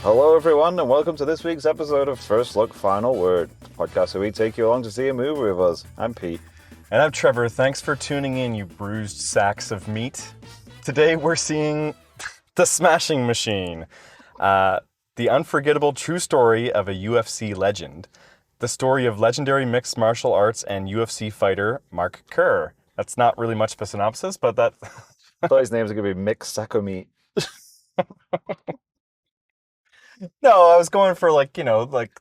Hello, everyone, and welcome to this week's episode of First Look Final Word, the podcast where we take you along to see a movie with us. I'm Pete. And I'm Trevor. Thanks for tuning in, you bruised sacks of meat. Today we're seeing The Smashing Machine, the unforgettable true story of a UFC legend, the story of legendary mixed martial arts and UFC fighter Mark Kerr. That's not really much of a synopsis, but that... I thought his names were going to be Mixed Sacco Meat. No, I was going for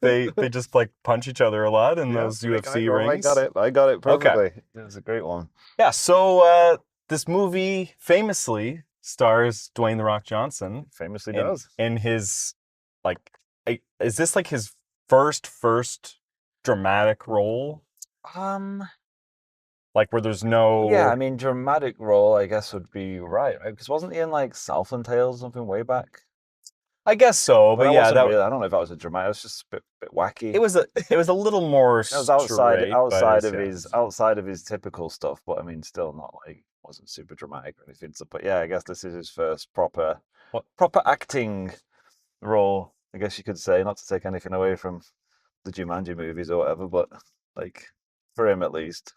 they just punch each other a lot in those UFC rings. I got it perfectly. Okay. It was a great one. Yeah, so this movie famously stars Dwayne "The Rock" Johnson. Famously does. In his, is this his first dramatic role? Where there's no... Yeah, I mean, dramatic role, I guess, would be right? Because wasn't he in, Southland Tales or something way back? I guess so, but yeah, really, I don't know if that was a dramatic. It was just a bit wacky. It was a little more. It was outside of his typical stuff, but I mean, still not wasn't super dramatic or anything. So, but yeah, I guess this is his first proper acting role. I guess you could say, not to take anything away from the Jumanji movies or whatever, but for him at least,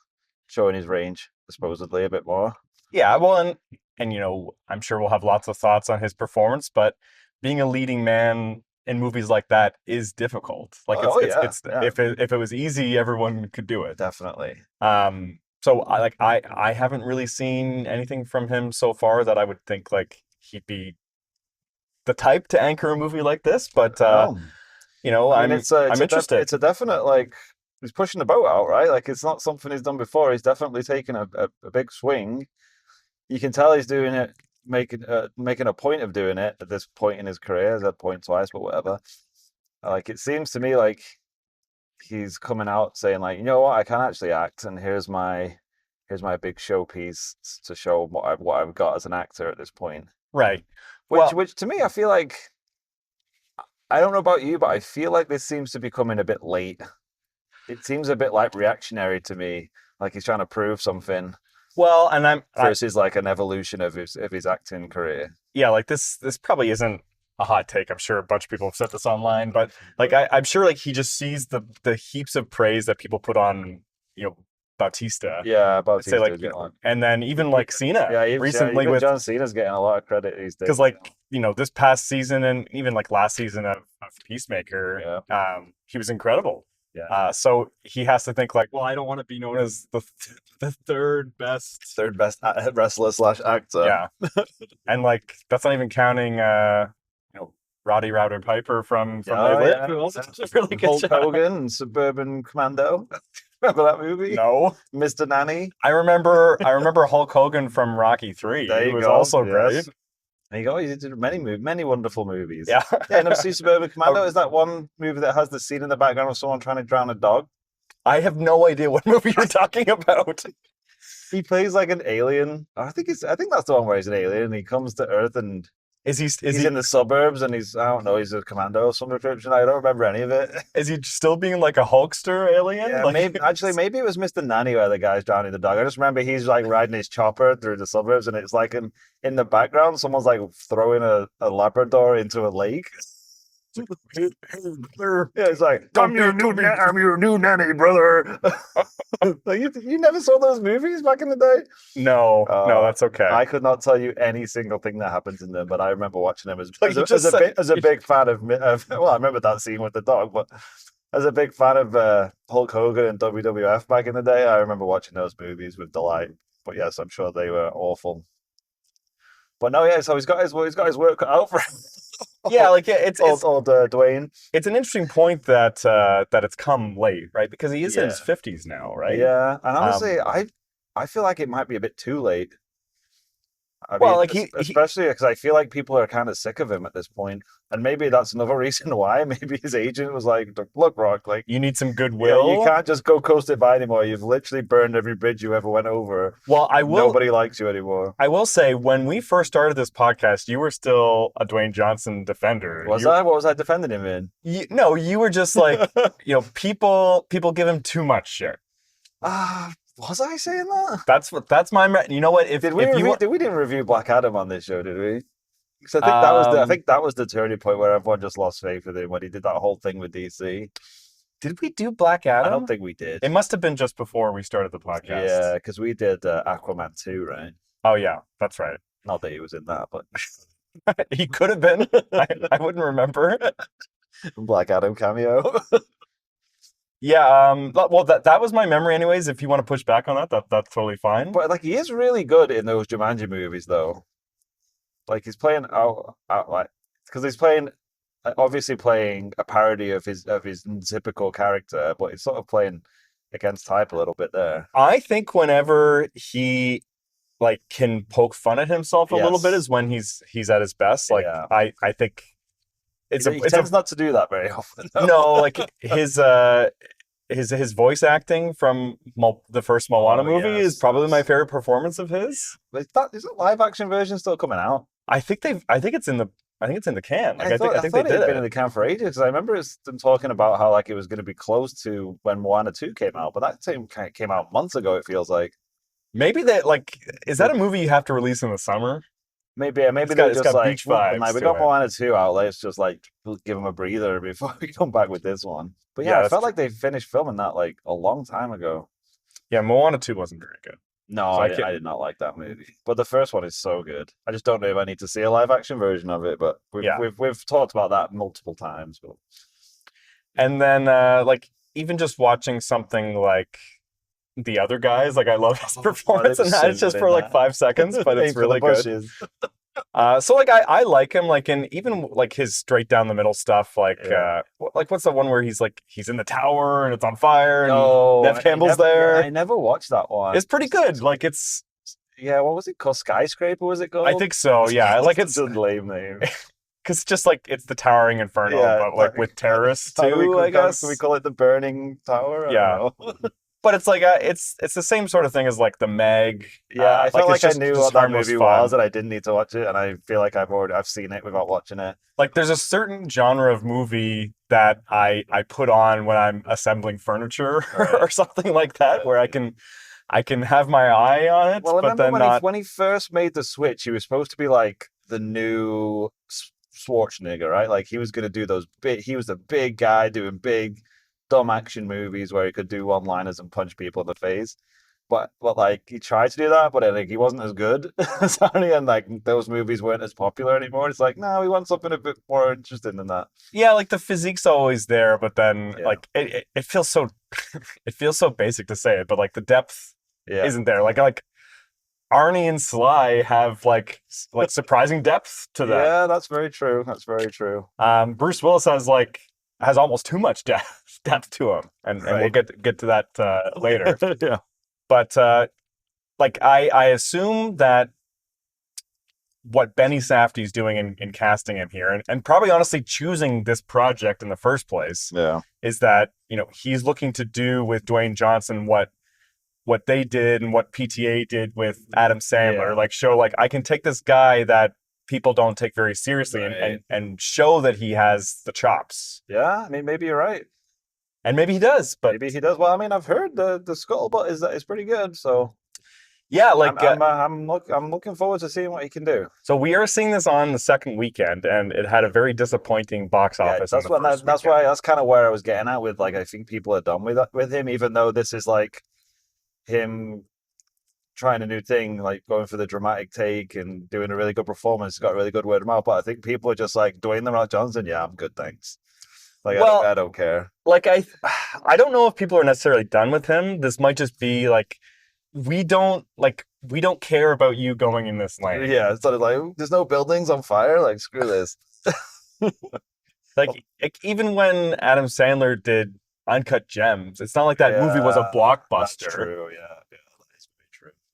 showing his range supposedly a bit more. Yeah, well, and I'm sure we'll have lots of thoughts on his performance, but being a leading man in movies like that is difficult. If it was easy, everyone could do it. Definitely. So I haven't really seen anything from him so far that I would think he'd be the type to anchor a movie like this. But I'm interested. It's a definite he's pushing the boat out, right? It's not something he's done before. He's definitely taken a big swing. You can tell he's doing it. Making a point of doing it at this point in his career. He's had point twice, but whatever. It seems to me like he's coming out saying you know what, I can actually act, and here's my big showpiece to show what I've got as an actor at this point. Right. Which to me, I feel like, I don't know about you, but I feel like this seems to be coming a bit late. It seems a bit reactionary to me. He's trying to prove something. Well, and versus an evolution of his acting career. Yeah, this probably isn't a hot take. I'm sure a bunch of people have said this online, but I'm sure he just sees the heaps of praise that people put on Bautista. Yeah, Bautista. And then even Cena. Yeah, recently with John Cena's getting a lot of credit these days. Because this past season and even last season of Peacemaker, he was incredible. Yeah. So he has to think well, I don't want to be known as the third best wrestler / actor. Yeah. And that's not even counting Roddy Router Piper from who also did a really good job. Hulk Hogan and Suburban Commando. Remember that movie? No. Mr. Nanny. I remember Hulk Hogan from Rocky 3. He was also great. There you go. He did many wonderful movies. Yeah. NFC Suburban Commando is that one movie that has the scene in the background of someone trying to drown a dog. I have no idea what movie you're talking about. He plays an alien. I think that's the one where he's an alien and he comes to Earth and he's in the suburbs and he's a commando of some description. I don't remember any of it. Is he still being a Hulkster alien? Yeah, maybe it was Mr. Nanny where the guy's drowning the dog. I just remember he's riding his chopper through the suburbs and it's in the background someone's throwing a Labrador into a lake. Yeah, it's I'm your new nanny, brother. You never saw those movies back in the day? No, that's okay. I could not tell you any single thing that happens in them, but I remember watching them as a big fan of. Well, I remember that scene with the dog, but as a big fan of Hulk Hogan and WWF back in the day, I remember watching those movies with delight. But yes, I'm sure they were awful. But no, yeah. So he's got his work cut out for him. Yeah, it's old Dwayne. It's an interesting point that it's come late, right? Because he is in his 50s now, right? Yeah, and honestly, I feel like it might be a bit too late. Especially because I feel like people are kind of sick of him at this point, and maybe that's another reason why. Maybe his agent was like, "Look, Rock, you need some goodwill. You can't just go coast it by anymore. You've literally burned every bridge you ever went over. Well, Nobody likes you anymore." I will say, when we first started this podcast, you were still a Dwayne Johnson defender. Was I? What was I defending him in? You were just people give him too much shit. Was I saying that? That's my. You know what? We didn't review Black Adam on this show, did we? 'Cause I think that was the turning point where everyone just lost faith with him when he did that whole thing with DC. Did we do Black I don't Adam? think we did. It must have been just before we started the podcast. Yeah, because we did Aquaman 2, right? Oh yeah, that's right. Not that he was in that, but He could have been. I wouldn't remember. Black Adam cameo. Yeah. Well, that was my memory, anyways. If you want to push back on that's totally fine. But like, he is really good in those Jumanji movies, though. Like, he's playing out like, because he's playing obviously playing a parody of his typical character, but he's sort of playing against type a little bit there. I think whenever he like can poke fun at himself a little bit is when he's at his best. Like Yeah. I think He tends not to do that very often. Though. No, like his voice acting from the first Moana movie is probably my favorite performance of his. Is that live action version still coming out? I think it's in the can. Like, I think they did it had it. been in the can for ages. I remember them talking about how like it was going to be close to when Moana 2 came out, but that came out months ago. It feels like maybe that like is that a movie you have to release in the summer? Maybe it's they're got just like beach vibes we got Moana 2 out. Let's just like give them a breather before we come back with this one. But yeah, I felt like they finished filming that like a long time ago. Yeah, Moana 2 wasn't very good. No, I did not like that movie. But the first one is so good. I just don't know if I need to see a live action version of it. But we've talked about that multiple times. But... And then like even just watching something like The Other Guys, like I love his performance, and it's just for like 5 seconds, but it's really good. So like I like him, like in even like his straight down the middle stuff, like what's the one where he's in the tower and it's on fire and Nev Campbell's there. I never watched that one. It's pretty good. Like it's what was it called? Skyscraper, was it called? I think so. Yeah, like it's a lame name. Because just like it's the towering inferno, but like with terrorists too. I guess can we call it the burning tower? Yeah. But it's like it's the same sort of thing as like the Meg. Yeah, I felt like I knew what that movie was, and I didn't need to watch it, and I feel like I've seen it without watching it. Like there's a certain genre of movie that I put on when I'm assembling furniture or something like that, where I can have my eye on it. Well, I remember when he first made the switch, he was supposed to be like the new Schwarzenegger, right? Like he was going to do those he was the big guy doing big dumb action movies where he could do one-liners and punch people in the face, but like he tried to do that, but I think he wasn't as good. Sorry, and like those movies weren't as popular anymore. It's like, no, we want something a bit more interesting than that. Yeah, like the physique's always there, but then like it feels so it feels so basic to say it, but like the depth isn't there. Like Arnie and Sly have like surprising depth to them. Yeah, that's very true. Bruce Willis has almost too much depth to him, and we'll get to that later. Yeah, but like I assume that what Benny Safdie's doing in casting him here, and probably honestly choosing this project in the first place, is that he's looking to do with Dwayne Johnson what they did and what PTA did with Adam Sandler, like show like I can take this guy that people don't take very seriously and show that he has the chops. Yeah, I mean, maybe you're right. And maybe he does, but... Maybe he does. Well, I mean, I've heard the Scuttlebutt is pretty good, so... Yeah, like... I'm looking forward to seeing what he can do. So we are seeing this on the second weekend, and it had a very disappointing box office. That's kind of where I was getting at with, like, I think people are done with him, even though this is, like, him... trying a new thing, like going for the dramatic take and doing a really good performance. He's got a really good word of mouth, but I think people are just like, Dwayne "The Rock" Johnson, yeah, I'm good, thanks. Like, well, I don't care. Like, I don't know if people are necessarily done with him. This might just be like, we don't care about you going in this lane. Yeah, it's sort of like, there's no buildings on fire. Like, screw this. like even when Adam Sandler did Uncut Gems, it's not like that movie was a blockbuster. That's true. Yeah.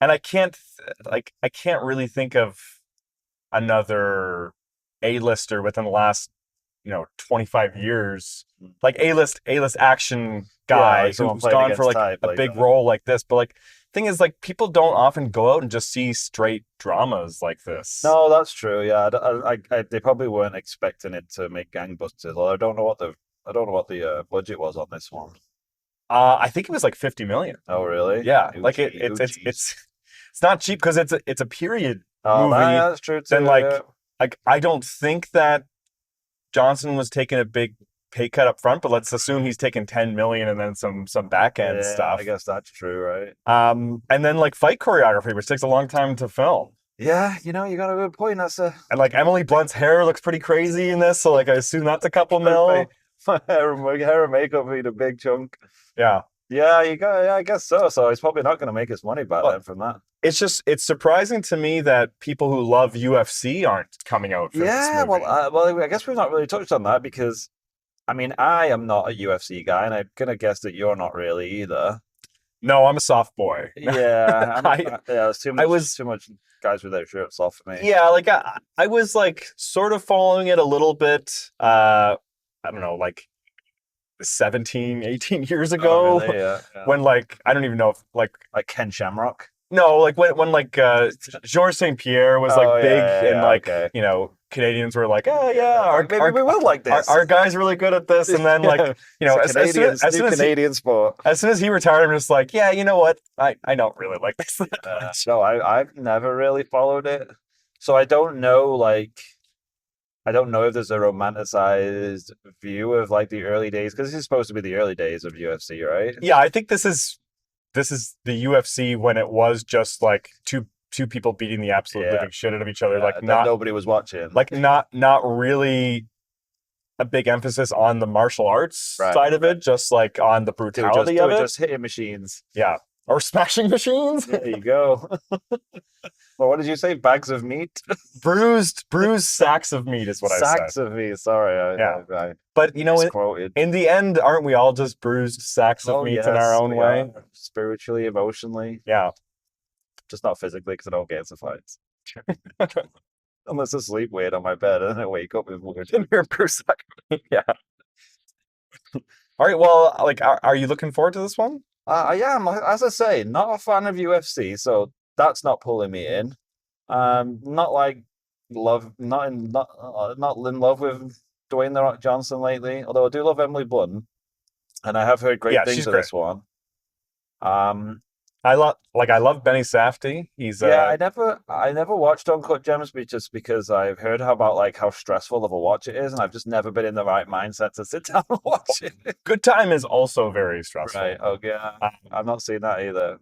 And I can't really think of another A-lister within the last 25 years, like A-list action guy who's gone for like a big role like this. But like, thing is, like, people don't often go out and just see straight dramas like this. No, that's true. Yeah, they probably weren't expecting it to make gangbusters. Although I don't know what the budget was on this one. I think it was like $50 million. Oh, really? Yeah, like it's not cheap because it's a period movie. That's true too. Then like like I don't think that Johnson was taking a big pay cut up front, but let's assume he's taking 10 million and then some back end Yeah, stuff. I guess that's true, right? And then like fight choreography, which takes a long time to film. Yeah, you know, you got a good point. That's a And like Emily Blunt's hair looks pretty crazy in this, so like I assume that's a couple mil. my hair and makeup being a big chunk. Yeah. Yeah, you got. Yeah, I guess so. So he's probably not going to make his money back then from that. It's surprising to me that people who love UFC aren't coming out for this movie. Well, I guess we've not really touched on that because, I mean, I am not a UFC guy, and I'm gonna guess that you're not really either. No, I'm a soft boy. Yeah, yeah, there's too much. Too much guys with their shirts off for me. Yeah, like I was like sort of following it a little bit. I don't know, like 17, 18 years ago. Oh, really? Yeah. When like I don't even know if like Ken Shamrock. No, like when like Georges St. Pierre was like big and like you know Canadians were like, oh yeah, maybe we will like this. Our guy's really good at this, and then like you know as soon as Canadian sport. As soon as he retired, I'm just like, yeah, you know what, I don't really like this. No, I've never really followed it, so I don't know like. I don't know if there's a romanticized view of like the early days because this is supposed to be the early days of UFC, right? Yeah, I think this is the UFC when it was just like two people beating the absolute living shit out of each other, like not nobody was watching, like not really a big emphasis on the martial arts side of it, just like on the brutality of it. Just hitting machines, or smashing machines. There you go. Well, what did you say? Bags of meat? bruised sacks of meat is what I said. Sacks of meat. Sorry. I but you know, in the end, aren't we all just bruised sacks of meat in our own way? Spiritually, emotionally. Yeah. Just not physically because I don't get into fights. Unless I sleep weird on my bed and I wake up with weird. And you're Bruce. Yeah. All right. Well, like, are you looking forward to this one? I am. As I say, not a fan of UFC, so that's not pulling me in. Not like not in love with Dwayne the Rock Johnson lately. Although I do love Emily Blunt, and I have heard great things of this one. I love Benny Safdie. He's I never watched Uncut Gems just because I've heard about like how stressful of a watch it is, and I've just never been in the right mindset to sit down and watch it. Good Time is also very stressful. Right. Oh yeah. I've not seen that either.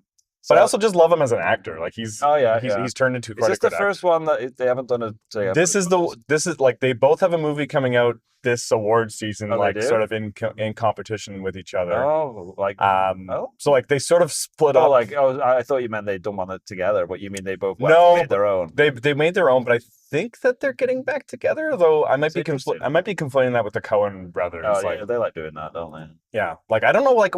But I also just love him as an actor. Like he's turned into quite a good actor. Is this the first one that they haven't done a? This is like they both have a movie coming out this award season, like sort of in competition with each other. Oh, like so like they sort of split up. Like I thought you meant they'd done one together, but you mean they both made their own? They made their own, but I think that they're getting back together. Though I might be conflating that with the Coen brothers. Oh yeah, they like doing that, don't they? Yeah, like I don't know, like.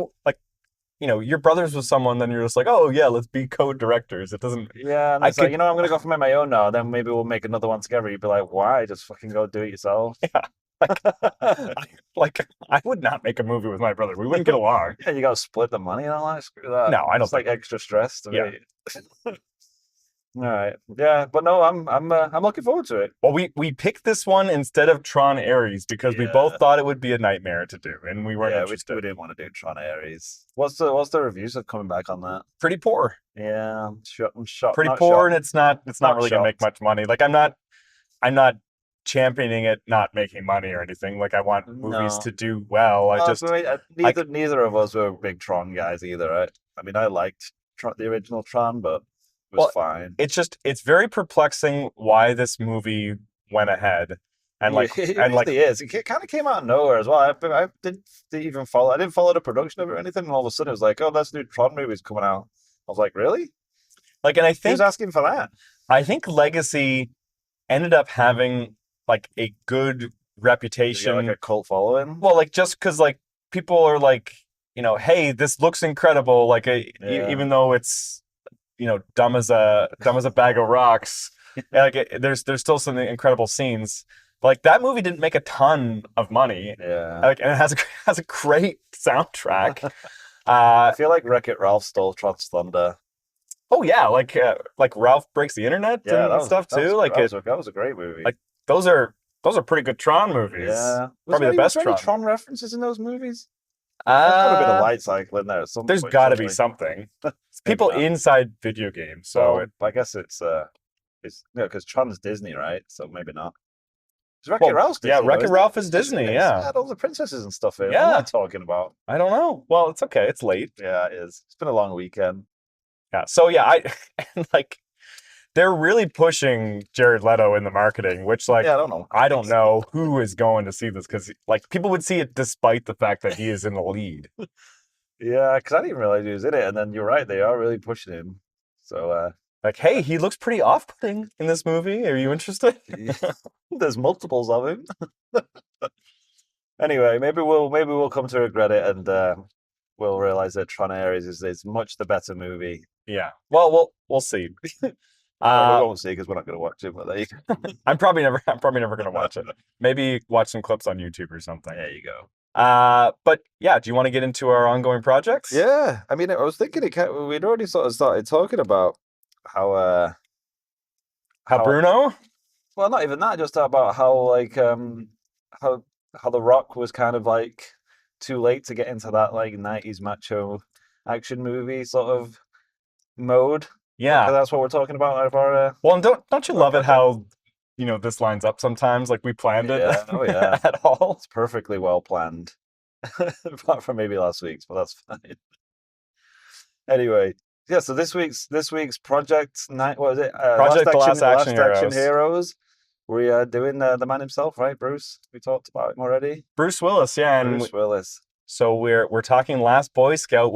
You know, your brothers with someone, then you're just like, oh yeah, let's be co-directors. It doesn't. Yeah, and it's like, you know, I'm gonna go for my own now. Then maybe we'll make another one together. You'd be like, why? Just fucking go do it yourself. Yeah, like I would not make a movie with my brother. We wouldn't get along. Yeah, you gotta split the money and all that. Screw that. No, I don't. It's like extra stress to me. All right. Yeah, but no, I'm looking forward to it. Well, we picked this one instead of Tron Ares because we both thought it would be a nightmare to do, and we weren't interested. We didn't want to do Tron Ares. What's the reviews of coming back on that? Pretty poor. Yeah, I'm shocked. Pretty poor, and it's not really gonna make much money. Like I'm not championing it not making money or anything. Like I want movies to do well. Neither of us were big Tron guys either. Right? I mean, I liked the original Tron, but. Was fine. It's very perplexing why this movie went ahead, and like it really is. It kind of came out of nowhere as well. I didn't even follow. I didn't follow the production of it or anything. And all of a sudden, it was like, oh, that's new Tron movies coming out. I was like, really? Like, and I think who's asking for that? I think Legacy ended up having like a good reputation, like a cult following. Well, like just because like people are like, you know, hey, this looks incredible. Like even though it's you know, dumb as a bag of rocks. Like there's still some incredible scenes. But, like that movie didn't make a ton of money. Yeah. Like, and it has a great soundtrack. I feel like Wreck-It Ralph stole Tron's thunder. Oh yeah, like Ralph Breaks the Internet and stuff too. That was a great movie. Like those are pretty good Tron movies. Yeah. Probably the best Tron. Tron references in those movies? There's got a bit of light cycle in there. There's got to be something. It's people inside video games, so I guess it's It's because Tron's Disney, right? So maybe not. It's Wreck-It Ralph's Disney. Yeah, Wreck-It isn't Ralph it? is Disney. It's Yeah, had all the princesses and stuff in. Yeah. What am I talking about? I don't know. Well, it's okay. It's late. Yeah, it is. It's been a long weekend. Yeah. So yeah, and like they're really pushing Jared Leto in the marketing, which like Yeah, I don't know. I don't know who is going to see this because like people would see it despite the fact that he is in the lead. Yeah, because I didn't realize he was in it, and then you're right, they are really pushing him. So Like, hey, he looks pretty off-putting in this movie. Are you interested? there's multiples of him. Anyway, maybe we'll come to regret it, and we'll realize that Tron Ares is much the better movie. Yeah. Well, we'll see. Well, we won't see because we're not going to watch it. But there you go. I'm probably never going to watch it. Maybe watch some clips on YouTube or something. There you go. But yeah, do you want to get into our ongoing projects? Yeah, I mean, I was thinking we'd already sort of started talking about how Bruno? well, not even that, just about how like how The Rock was kind of like too late to get into that like 90s macho action movie sort of mode. Yeah. So that's what we're talking about out of our Well, and don't you love it how this lines up sometimes? Like we planned it yeah. at all. It's perfectly well planned. Apart from maybe last week's, but that's fine. Anyway, yeah, so this week's project night, what was it? Project Last Action Heroes. We are doing the man himself, right, Bruce? We talked about him already. Bruce Willis, yeah, and Bruce Willis. So we're talking Last Boy Scout,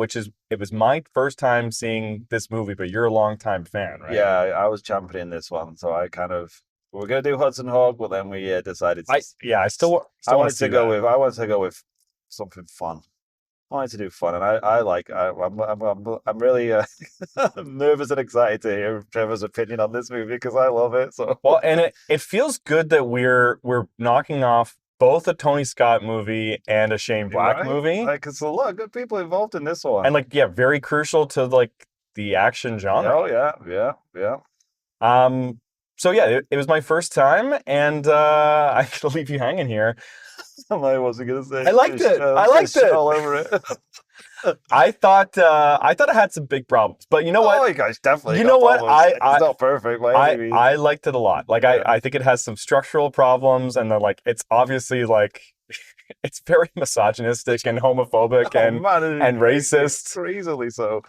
it was my first time seeing this movie, but you're a longtime fan, right? Yeah, I was championing this one, so I kind of we were gonna do Hudson Hawk, but then we decided. I wanted to go with something fun. I wanted to do fun, and I'm really nervous and excited to hear Trevor's opinion on this movie because I love it. So well, and it feels good that we're knocking off both a Tony Scott movie and a Shane Black movie. Like, it's a lot of good people involved in this one, and like very crucial to like the action genre. Oh yeah. So yeah, it was my first time, and I could leave you hanging here. I wasn't gonna say. I liked it. All over it. I thought it had some big problems, but you know what? Oh, you guys definitely. You know what? It's not perfect by any means. I liked it a lot. Like I think it has some structural problems, and then like it's obviously like it's very misogynistic and homophobic and racist. Crazily so.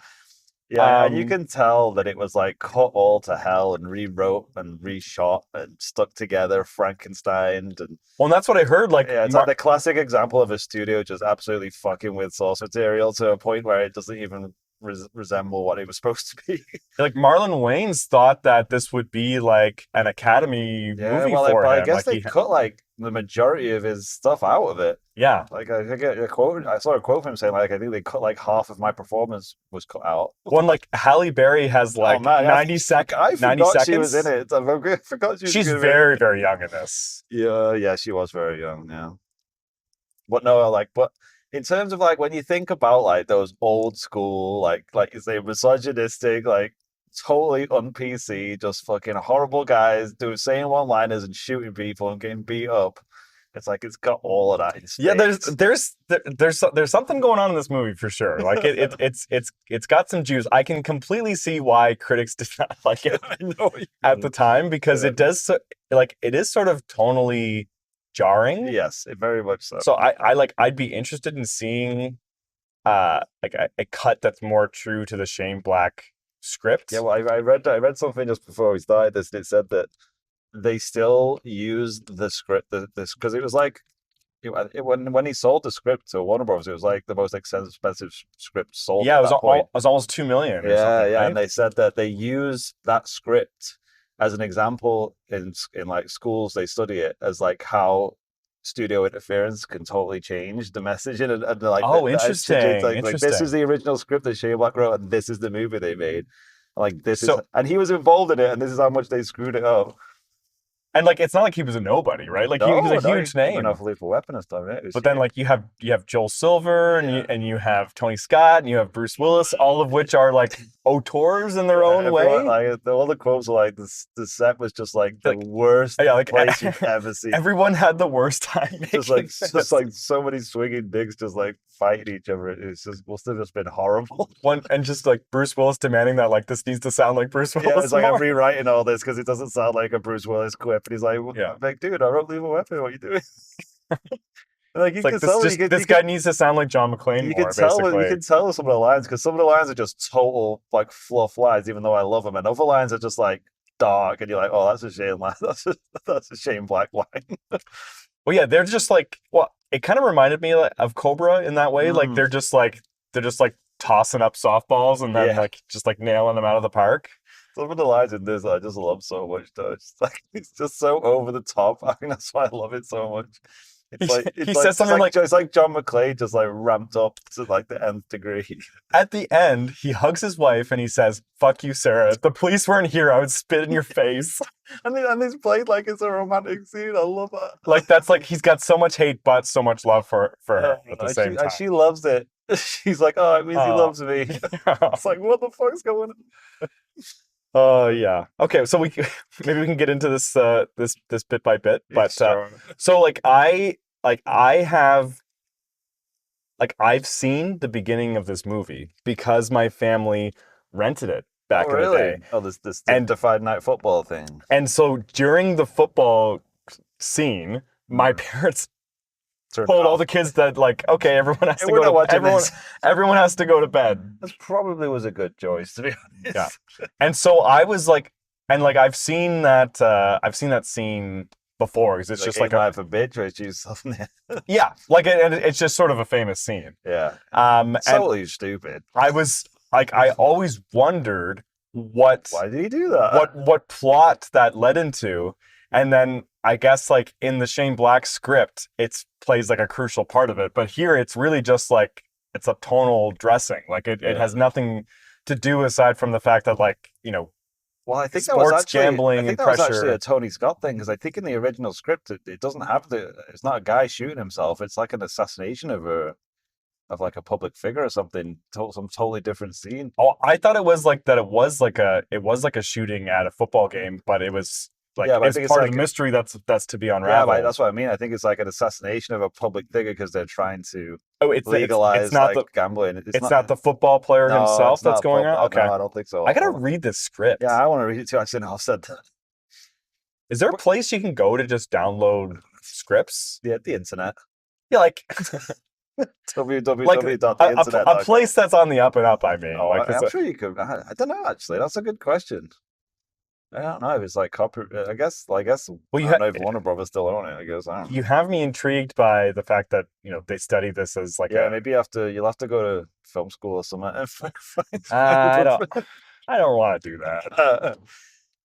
Yeah, and you can tell that it was like cut all to hell and rewrote and reshot and stuck together, Frankensteined, and well, and that's what I heard. Like, yeah, it's like the classic example of a studio just absolutely fucking with source material to a point where it doesn't even resemble what it was supposed to be. Like Marlon Wayans thought that this would be like an Academy movie for him. I guess they cut like the majority of his stuff out of it. Yeah, like I saw a quote from him saying like I think they cut like half of my performance was cut out. One like Halle Berry has like 90 seconds. I forgot she was in it. I forgot she's very very young in this. Yeah, she was very young. Yeah, but in terms of like when you think about like those old school like you say misogynistic like totally un-PC just fucking horrible guys saying one-liners and shooting people and getting beat up, it's like it's got all of that. Yeah, there's something going on in this movie for sure. Like it's got some juice. I can completely see why critics did not like it at the time because it is sort of tonally jarring. Yes, very much so. So I'd be interested in seeing like a cut that's more true to the Shane Black script. Yeah, well, I read something just before we started this, and it said that they still used the script because it was like when he sold the script to Warner Bros. It was like the most expensive script sold. Yeah, it was almost $2 million. Yeah, right? And they said that they use that script as an example in like schools. They study it as like how studio interference can totally change the message and like interesting. Like this is the original script that Shane Black wrote and this is the movie they made. Like and he was involved in it and this is how much they screwed it up. And like it's not like he was a nobody, right? Like he was a huge name. Enough Lethal Weapon and stuff. Right? But then like you have Joel Silver and you have Tony Scott and you have Bruce Willis, all of which are like auteurs in their own Everyone, way. like all the quotes are like this. The set was just like the Like, worst yeah, like place you've ever seen. everyone had the worst time Just making like this. so many swinging dicks just like fighting each other. It's just must have just been horrible. One and just like Bruce Willis demanding that like this needs to sound like Bruce Yeah, Willis it's like I'm more. rewriting all this because it doesn't sound like a Bruce Willis quip. And he's like, Yeah. I'm like, dude, I wrote Lethal Weapon. What are you doing? Like you It's like can this tell, just this guy needs to sound like John McClane you more, can tell, basically. you can tell some of the lines because some of the lines are just total like fluff lines, even though I love them, and other lines are just like dark, and you're like, oh, that's a shame line. That's a Shane Black line. Well, yeah, they're just like, well, it kind of reminded me of Cobra in that way. Like they're just like tossing up softballs and then like just like nailing them out of the park. Some of the lines in this I just love so much though. It's just so over the top. I think that's why I love it so much. It's like he says something like it's like John McClane just like ramped up to like the nth degree. At the end, he hugs his wife and he says, "Fuck you, Sarah. If the police weren't here, I would spit in your face." and it's played like it's a romantic scene. I love that. Like that's like he's got so much hate but so much love for her at the same time. And she loves it. She's like, oh, it means he loves me. It's like, what the fuck's going on? Oh yeah. Okay, so maybe we can get into this this bit by bit. But so I've seen the beginning of this movie because my family rented it back in the day. Oh, this Dignified Night Football thing. And so during the football scene, my parents told all the kids that like, okay, everyone has to go to everyone has to go to bed. This probably was a good choice, to be honest. Yeah. And so I was like, and like I've seen that scene before because it's just like a bitch or choose something. Yeah, like it's just sort of a famous scene. Yeah. Totally stupid. I was like, I always wondered why did he do that? What plot that led into, and then I guess like in the Shane Black script, it plays like a crucial part of it. But here it's really just like it's a tonal dressing. Like it has nothing to do aside from the fact that like, you know, well, I think sports that was actually, gambling I think and that pressure. was actually a Tony Scott thing because I think in the original script it doesn't have it's not a guy shooting himself. It's like an assassination of like a public figure or something. Some totally different scene. Oh, I thought it was like that. It was like a shooting at a football game, but it was like it's part of the mystery that's to be unraveled. Yeah, that's what I mean. I think it's like an assassination of a public figure because they're trying to it's legalize not like gambling. It's not the football player himself that's going on. Okay, no, I don't think so. I gotta read this script. Yeah, I want to read it too. I shouldn't have said that. Is there a place you can go to just download scripts? Yeah, the internet. Yeah, like www.theinternet. A place that's on the up and up. I mean, I'm sure you could. I don't know. Actually, that's a good question. I don't know if it's like copyright. I guess. Well, I don't know if Warner Brothers still own it. I guess I don't know. You have me intrigued by the fact that they study this as like maybe you'll have to go to film school or something. I don't want to do that.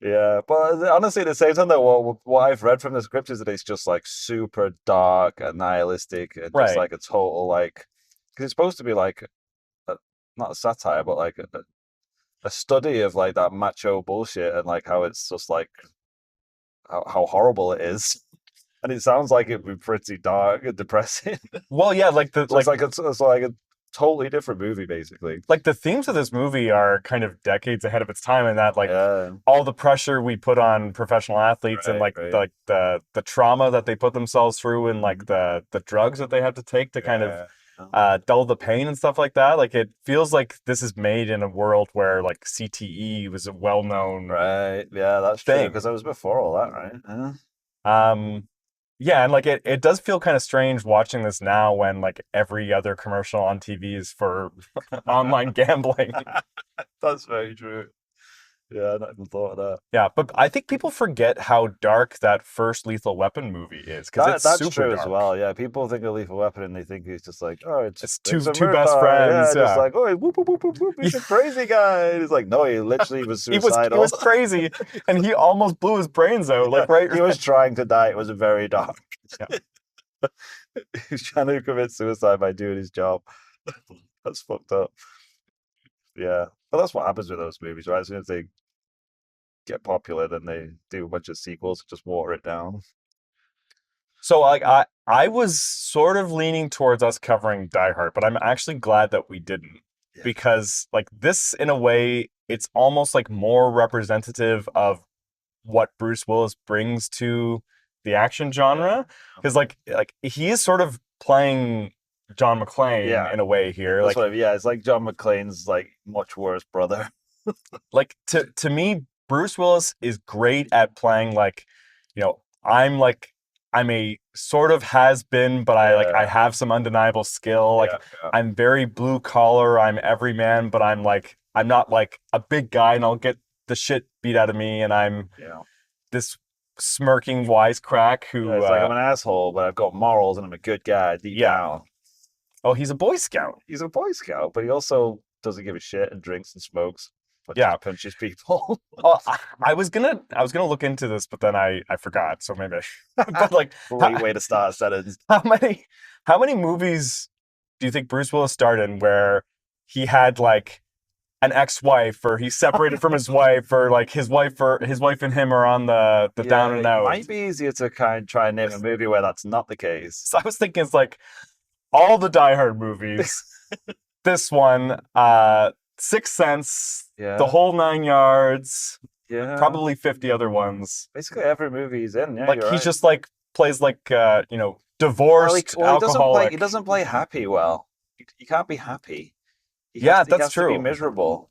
Yeah, but honestly, at the same time, though, what I've read from the script is that it's just like super dark and nihilistic, and just like a total like, because it's supposed to be like, not a satire, but like a study of like that macho bullshit and like how it's just like how horrible it is, and it sounds like it'd be pretty dark and depressing. Well, yeah, like it's like a totally different movie, basically. Like the themes of this movie are kind of decades ahead of its time, and that like all the pressure we put on professional athletes and like the trauma that they put themselves through and like the drugs that they have to take to kind of dull the pain and stuff like that. Like it feels like this is made in a world where like CTE was a well-known yeah, that's true because it was before all that, right? Yeah, and like it does feel kind of strange watching this now when like every other commercial on TV is for online gambling. That's very true. Yeah, I not even thought of that. Yeah, but I think people forget how dark that first Lethal Weapon movie is because that's super true dark. As well. Yeah, people think of Lethal Weapon and they think it's just like, oh, it's two best friends. Yeah, just like, oh, whoop, whoop, whoop, whoop, whoop, he's a crazy guy. And he's like, no, he literally was suicidal. He was crazy, and he almost blew his brains out. Like he was trying to die. It was very dark. Yeah. He was trying to commit suicide by doing his job. That's fucked up. Yeah, but that's what happens with those movies, right? As soon as they get popular, then they do a bunch of sequels to just water it down. So like I was sort of leaning towards us covering Die Hard, but I'm actually glad that we didn't. because like this, in a way, it's almost like more representative of what Bruce Willis brings to the action genre, because like he is sort of playing John McClane in a way here. That's Like, it's like John McClane's like much worse brother. like to me, Bruce Willis is great at playing like, you know, I'm a sort of has been, but I have some undeniable skill. Like I'm very blue collar, I'm everyman, but I'm not like a big guy and I'll get the shit beat out of me, and I'm this smirking wisecrack who it's like I'm an asshole, but I've got morals and I'm a good guy deep down. Oh, he's a Boy Scout. He's a Boy Scout, but he also doesn't give a shit and drinks and smokes. Punches people. Oh, I was gonna look into this, but then I forgot. So maybe. But like, great way to start a sentence. How many movies do you think Bruce Willis starred in where he had like an ex-wife, or he's separated from his wife, or like his wife and him are on the down and out? It might be easier to try and name a movie where that's not the case. So I was thinking it's like all the Die Hard movies. This one, Sixth Sense, the whole 9 yards, probably 50 other ones. Basically every movie he's in, like he's just like plays like divorced alcoholic. He doesn't play happy well. He can't be happy. That's true. To be miserable.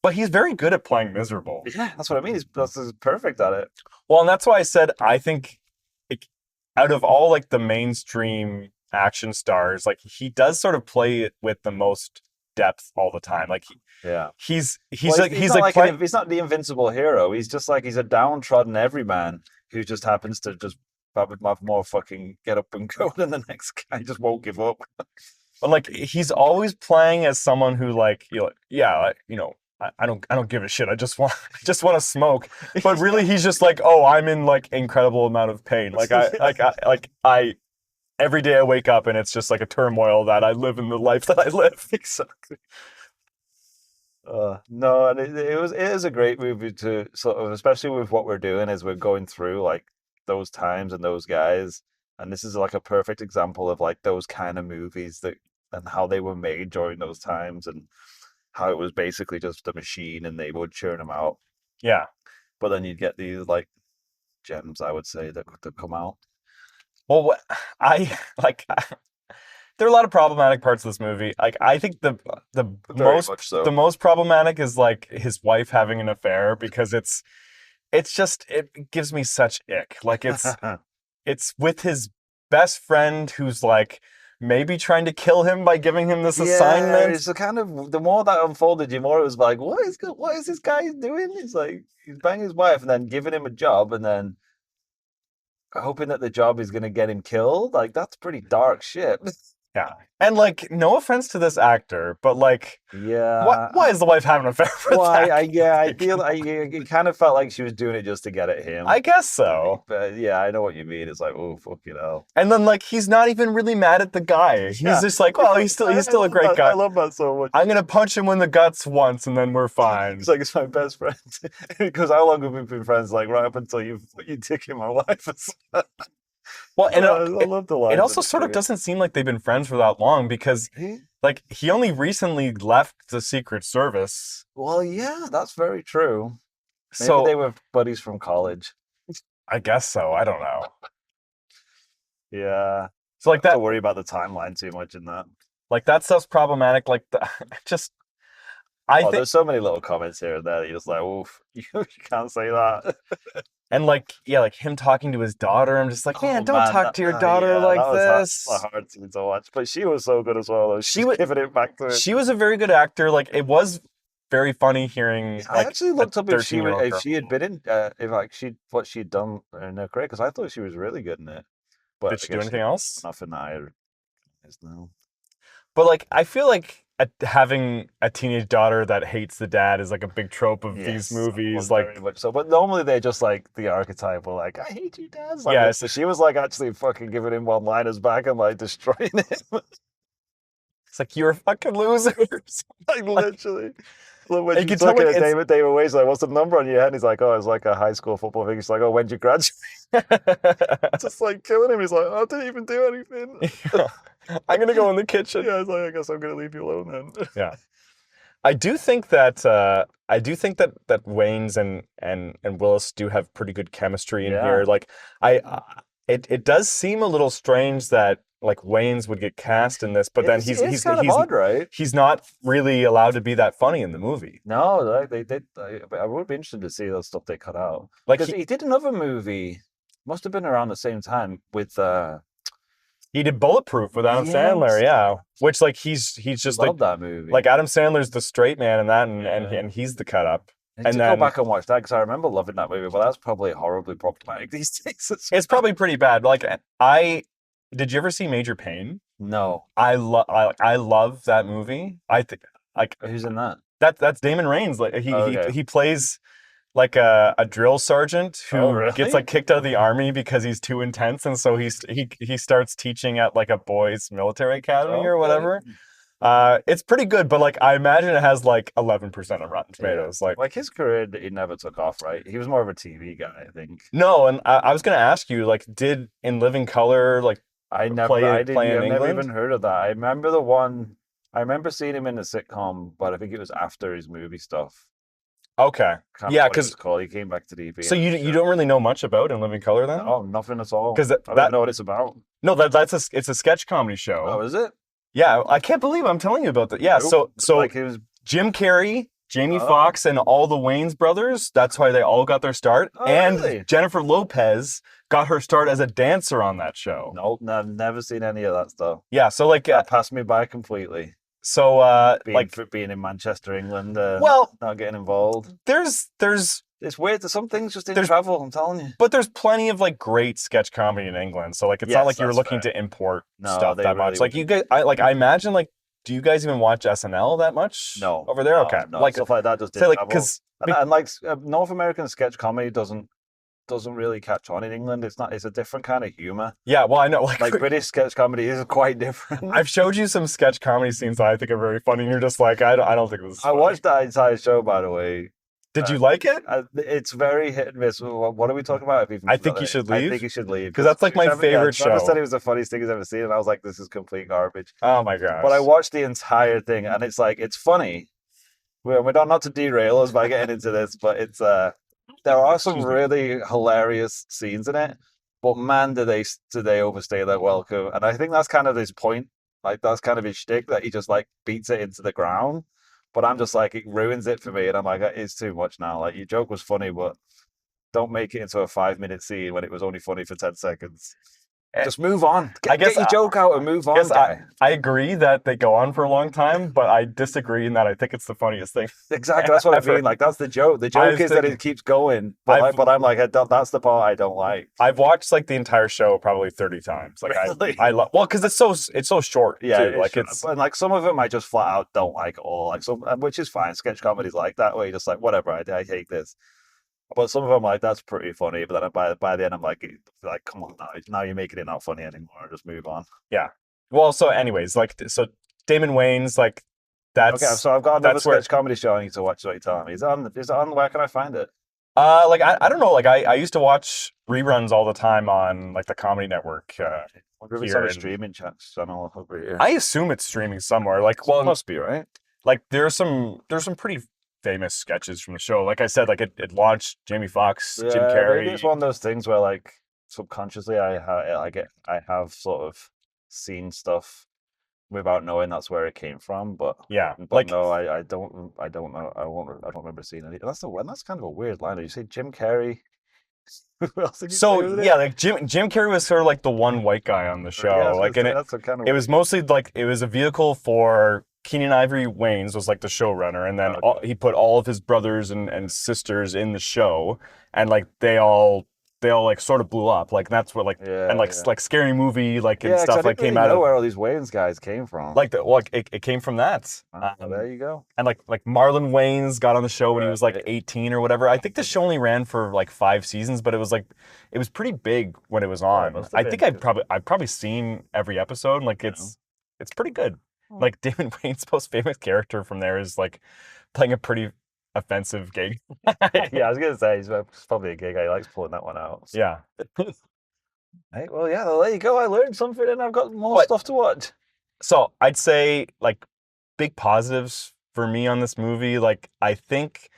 But he's very good at playing miserable. Yeah, that's what I mean. He's perfect at it. Well, and that's why I said I think out of all like the mainstream action stars, like he does sort of play it with the most depth all the time. Like he's not the invincible hero. He's just like he's a downtrodden everyman who just happens to just have more fucking get up and go than the next guy. He just won't give up. But like he's always playing as someone who like I don't give a shit. I just want to smoke. But really he's just like, oh, I'm in like incredible amount of pain. Like I every day I wake up and it's just like a turmoil that I live in the life that I live. Exactly. No, and it is a great movie to sort of, especially with what we're doing as we're going through like those times and those guys. And this is like a perfect example of like those kind of movies and how they were made during those times, and how it was basically just a machine and they would churn them out. Yeah. But then you'd get these like gems, I would say, that come out. Well, there are a lot of problematic parts of this movie. Like, I think the most problematic is like his wife having an affair, because it gives me such ick. Like it's with his best friend who's like maybe trying to kill him by giving him this assignment. It's the more that unfolded, the more it was like, what is this guy doing? It's like he's banging his wife and then giving him a job and then hoping that the job is going to get him killed. Like, that's pretty dark shit. Yeah. And like, no offense to this actor, but like, why is the wife having an affair with that? I feel like it kind of felt like she was doing it just to get at him. I guess so. But yeah, I know what you mean. It's like, oh, fuck you know. And then like, he's not even really mad at the guy. He's just like, well, he's still a great guy. I love that so much. I'm gonna punch him in the guts once, and then we're fine. It's like, it's my best friend. Because how long have we been friends? Like, right up until you dick in my wife. Well, and I love the line. It also sort of doesn't seem like they've been friends for that long, because like he only recently left the Secret Service. Well, yeah, that's very true. Maybe they were buddies from college. I guess so. I don't know. Yeah. So like that. Don't worry about the timeline too much in that. Like that stuff's problematic. Like I think there's so many little comments here and there that you're just like, oof, you can't say that. And like, yeah, like him talking to his daughter, I'm just like, man, don't talk to your daughter like this. That's a hard scene to watch, but she was so good as well. Though. She was giving it back to him. She was a very good actor. Like, it was very funny hearing. I actually looked up if she had been in, what she'd done in her career, because I thought she was really good in it. But did she do anything else? Nothing I know. But like, I feel like having a teenage daughter that hates the dad is like a big trope of these movies. Like, very much so. But normally they're just like the archetype of like, I hate you, dad. Like, so she was like actually fucking giving him one-liners back and like destroying him. It's like, you're a fucking loser. like literally. When she's talking to David Wade's like, what's the number on your head? And he's like, oh, it's like a high school football thing. He's like, oh, when'd you graduate? just like killing him. He's like, I didn't even do anything. I'm gonna go in the kitchen. Yeah, I was like, I guess I'm gonna leave you alone then. Yeah. I do think that that Wayne's and Willis do have pretty good chemistry in Yeah. here. Like it does seem a little strange that like Wayne's would get cast in this, but then It's kind of odd, right? he's not really allowed to be that funny in the movie. No, like they did. I would be interested to see those stuff they cut out. Like Because he did another movie, must have been around the same time with. He did Bulletproof with Adam Yes. Sandler, yeah. Which like he's just Love that movie. like Adam Sandler's the straight man in that, Yeah. and he's the cut up. And to then- go back and watch that because I remember loving that movie, but that's probably horribly problematic these days. It's probably pretty bad. Like did you ever see Major Payne? No. I love that movie. I think like Who's in that? that's Damon Wayans. Like Okay. he plays like a drill sergeant who Oh, really? gets like kicked out of the army because he's too intense, and so he starts teaching at like a boys' military academy or Okay. whatever. It's pretty good, but like I imagine it has like 11% of Rotten Tomatoes. Like his career, he never took off, right? He was more of a TV guy, I think. no, and I was gonna ask you, like, did In Living Color like I never, play I in didn't, I've never England? even heard of that. I remember the one. I remember seeing him in the sitcom, but I think it was after his movie stuff. Okay, Can't yeah, remember what it because was called. He came back to DP. so you don't really know much about In Living Color then? Oh, nothing at all. 'Cause I don't that- know what it's about. No, it's a sketch comedy show. Oh, is it? Yeah, I can't believe I'm telling you about that. Yeah, Nope. so Like it was. Jim Carrey, Jamie Oh. Foxx, and all the Wayans brothers, that's why they all got their start. Oh, and really? Jennifer Lopez got her start as a dancer on that show. Nope, I've never seen any of that stuff. Yeah, so like That passed me by completely. so Being in Manchester, England. well, Not getting involved. there's It's weird. There's some things just didn't There's- travel. I'm telling you. but there's plenty of like great sketch comedy in England. So like it's not Yes, like you were that's looking fair. to import No, stuff they that much. really Like you guys I imagine like do you guys even watch SNL that much? No. Over there? No, Okay. no, Like stuff like that just say didn't like travel. because And like North American sketch comedy doesn't really catch on in England. It's not. It's a different kind of humor. yeah, well I know like, Like British sketch comedy is quite different. I've showed you some sketch comedy scenes that I think are very funny and you're just like I don't think this is I funny. watched that entire show, by the way. Did you like it? It's very hit and miss. What are we talking about? I think you should leave. I think you should leave 'Cause that's, like, my favorite Trevor show. said it was the funniest thing he's ever seen, and I was like, "This is complete garbage." Oh my gosh. But I watched the entire thing, and it's like it's funny. We're not to derail us by getting into this, but it's there are some Excuse me. really hilarious scenes in it. But man, do they overstay their welcome? And I think that's kind of his point. Like that's kind of his shtick that he just like beats it into the ground. But I'm just like it ruins it for me, and I'm like it's too much now. Like your joke was funny, but don't make it into a 5-minute scene when it was only funny for 10 seconds. Just move on. I guess get your joke out and move on, Yes, guy. I agree that they go on for a long time, but I disagree in that I think it's the funniest thing. Exactly, that's what I ever. mean. Like that's the joke. The I joke was is that thinking- it keeps going, but I'm like, that's the part I don't like. I've watched like the entire show probably 30 times. Like Really? I love well because it's so short. Yeah, too. Like it's and like some of them I just flat out don't like at all. Like some, which is fine. Sketch comedy's like that, where you're just like, whatever, I hate this. But some of them like that's pretty funny. But then by the end, I'm like, come on, now you're making it not funny anymore. Just move on. well. So anyways, like so Damon Wayans like that's Okay, so I've got another that's where- sketch comedy show I need to watch. What you're telling me is it on? Where can I find it? like I don't know. Like I used to watch reruns all the time on like the Comedy Network. I wonder if it's here on a in- streaming channel over here. I assume it's streaming somewhere. Like well, must be right. like there's some pretty famous sketches from the show. Like I said, like it launched Jamie Foxx, Jim Yeah, Carrey. maybe it's one of those things where like subconsciously I have sort of seen stuff without knowing that's where it came from, but Yeah, but like no, I don't know. I don't remember seeing any. That's kind of a weird line. You say Jim Carrey. Who else did you say so was in it? yeah, like Jim Carrey was sort of like the one white guy on the show. Yeah, I was like gonna and say, that's a kind of it was mostly like it was a vehicle for Keenan Ivory Wayans was like the showrunner, and then Okay. he put all of his brothers and sisters in the show, and like they all like sort of blew up. Like that's what like yeah, and like yeah. like Scary Movie like and 'cause stuff I like didn't came really out know of where all these Wayans guys came from. like it came from that. There you go. And like Marlon Wayans got on the show when he was like Right. 18 or whatever. I think the show only ran for like 5 seasons, but it was pretty big when it was on. must have I been, think 'cause- I've probably seen every episode. Like it's pretty good. Oh. Like Damon Wayans' most famous character from there is like playing a pretty offensive gig. Yeah, I was gonna say he's probably a gay guy. He likes pulling that one out. Yeah. Hey, well, yeah, there you go. I learned something, and I've got more But- stuff to watch. So I'd say like big positives for me on this movie. Like I think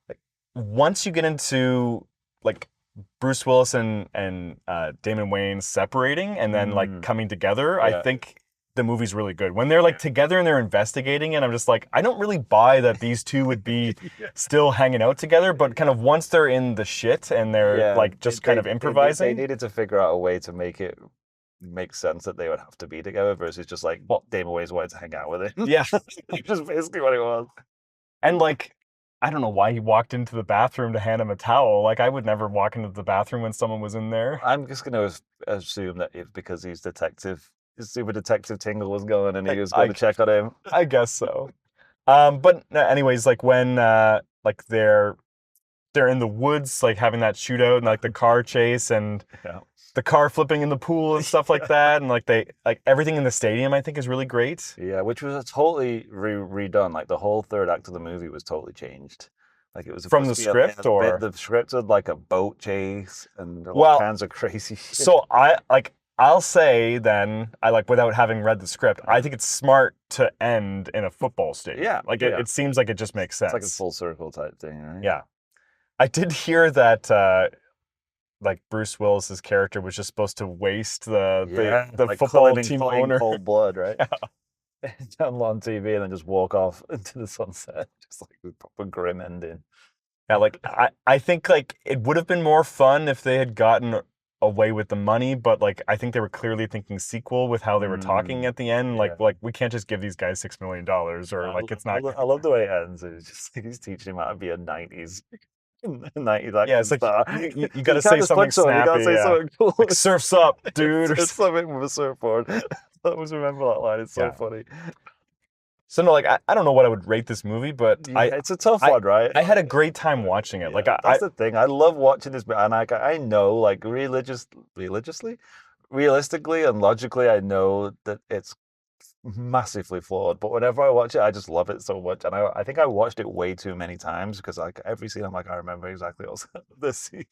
like once you get into like Bruce Willis and Damon Wayne separating and then like coming together, I Yeah. think the movie's really good. When they're like together and they're investigating, and I'm just like, I don't really buy that these two would be still hanging out together, but kind of once they're in the shit and they're like just kind of improvising. They needed to figure out a way to make it make sense that they would have to be together versus just like Damon Wayne's wanted to hang out with it. Yeah. Which is basically what it was. And like, I don't know why he walked into the bathroom to hand him a towel. Like, I would never walk into the bathroom when someone was in there. I'm just going to assume that it's because he's detective. His super detective tingle was going and he was going to check on him. I guess so. But anyways, like when like they're in the woods, like having that shootout and like the car chase and the car flipping in the pool and stuff like that, and like they like everything in the stadium, I think is really great. Yeah, which was totally redone. Like the whole third act of the movie was totally changed. Like it was from the script, or the script had like a boat chase and all kinds of crazy shit. So I'll say then, I like without having read the script, I think it's smart to end in a football stadium. Yeah, like it seems like it just makes sense. It's like a full circle type thing, right? Yeah, I did hear that like Bruce Willis's character was just supposed to waste the like football team owner cold blood, right? Down on TV and then just walk off into the sunset, just like a proper grim ending. Yeah, like I think like it would have been more fun if they had gotten away with the money, but like I think they were clearly thinking sequel with how they were talking at the end. Like we can't just give these guys $6 million or like it's not. I love the way it ends. It's just like he's teaching him how to be a 90s. 90s yeah, it's like star. You gotta say something snappy. You gotta say something cool. Like, surf's up, dude. It's something with a surfboard. I always remember that line. It's so funny. So no, like I don't know what I would rate this movie, but it's a tough one, right? I had a great time watching it. Like that's the thing. I love watching this, and I know, like realistically, and logically, I know that it's massively flawed. But whenever I watch it, I just love it so much, and I think I watched it way too many times because like every scene, I'm like, I remember exactly what's this scene.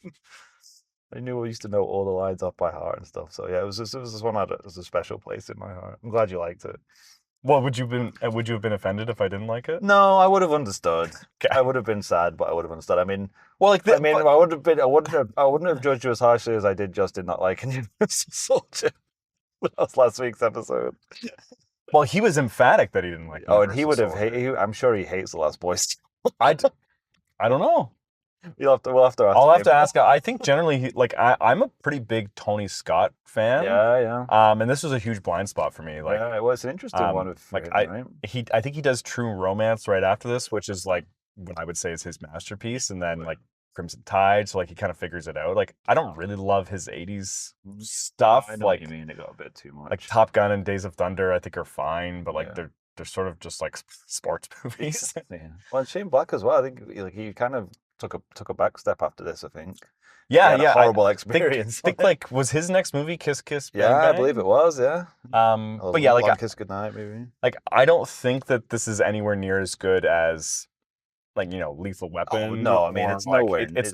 I used to know all the lines off by heart and stuff. So yeah, it was this one that has a special place in my heart. I'm glad you liked it. Well, would you have been offended if I didn't like it? No, I would have understood. Okay. I would have been sad, but I would have understood. I mean, well, like I wouldn't have judged you as harshly as I did Justin not liking Universal Soldier. That was last week's episode. Well, he was emphatic that he didn't like. And he would have. I'm sure he hates The Last Boy still. I don't know. We'll have to ask. I'll have to ask. I think generally, I'm a pretty big Tony Scott fan. Yeah. And this was a huge blind spot for me. Like, yeah, it was an interesting one. I think he does True Romance right after this, which is like what I would say is his masterpiece, and then like Crimson Tide. So like he kind of figures it out. Like I don't really love his '80s stuff. I know like what you mean. It got a bit too much. Like Top Gun and Days of Thunder, I think are fine, but like they're sort of just like sports movies. Well, Shane Black as well. I think like he kind of took a back step after this, I think. Yeah. Horrible experience. I think like was his next movie Kiss Kiss Bang Bang? Bang? I believe it was, yeah. But yeah, like Kiss Goodnight, maybe. Like I don't think that this is anywhere near as good as like, Lethal Weapon. Oh, no, I mean it's like,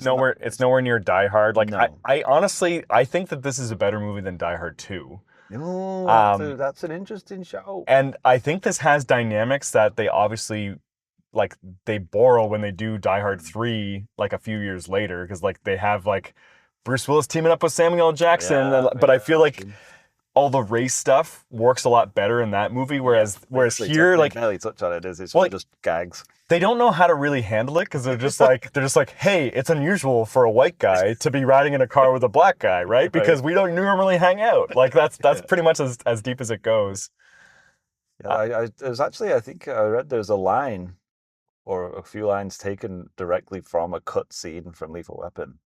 nowhere. It's nowhere near Die Hard. Like no. I honestly think that this is a better movie than Die Hard 2. Oh, that's an interesting show. And I think this has dynamics that they obviously like they borrow when they do Die Hard 3 like a few years later, because like they have like Bruce Willis teaming up with Samuel L. Jackson, but I feel like all the race stuff works a lot better in that movie, whereas here like barely touch on it. It's just gags. They don't know how to really handle it because they're just like, hey, it's unusual for a white guy to be riding in a car with a black guy, right? Because we don't normally hang out. Like that's pretty much as deep as it goes. Yeah, I think I read there's a line or a few lines taken directly from a cut scene from Lethal Weapon,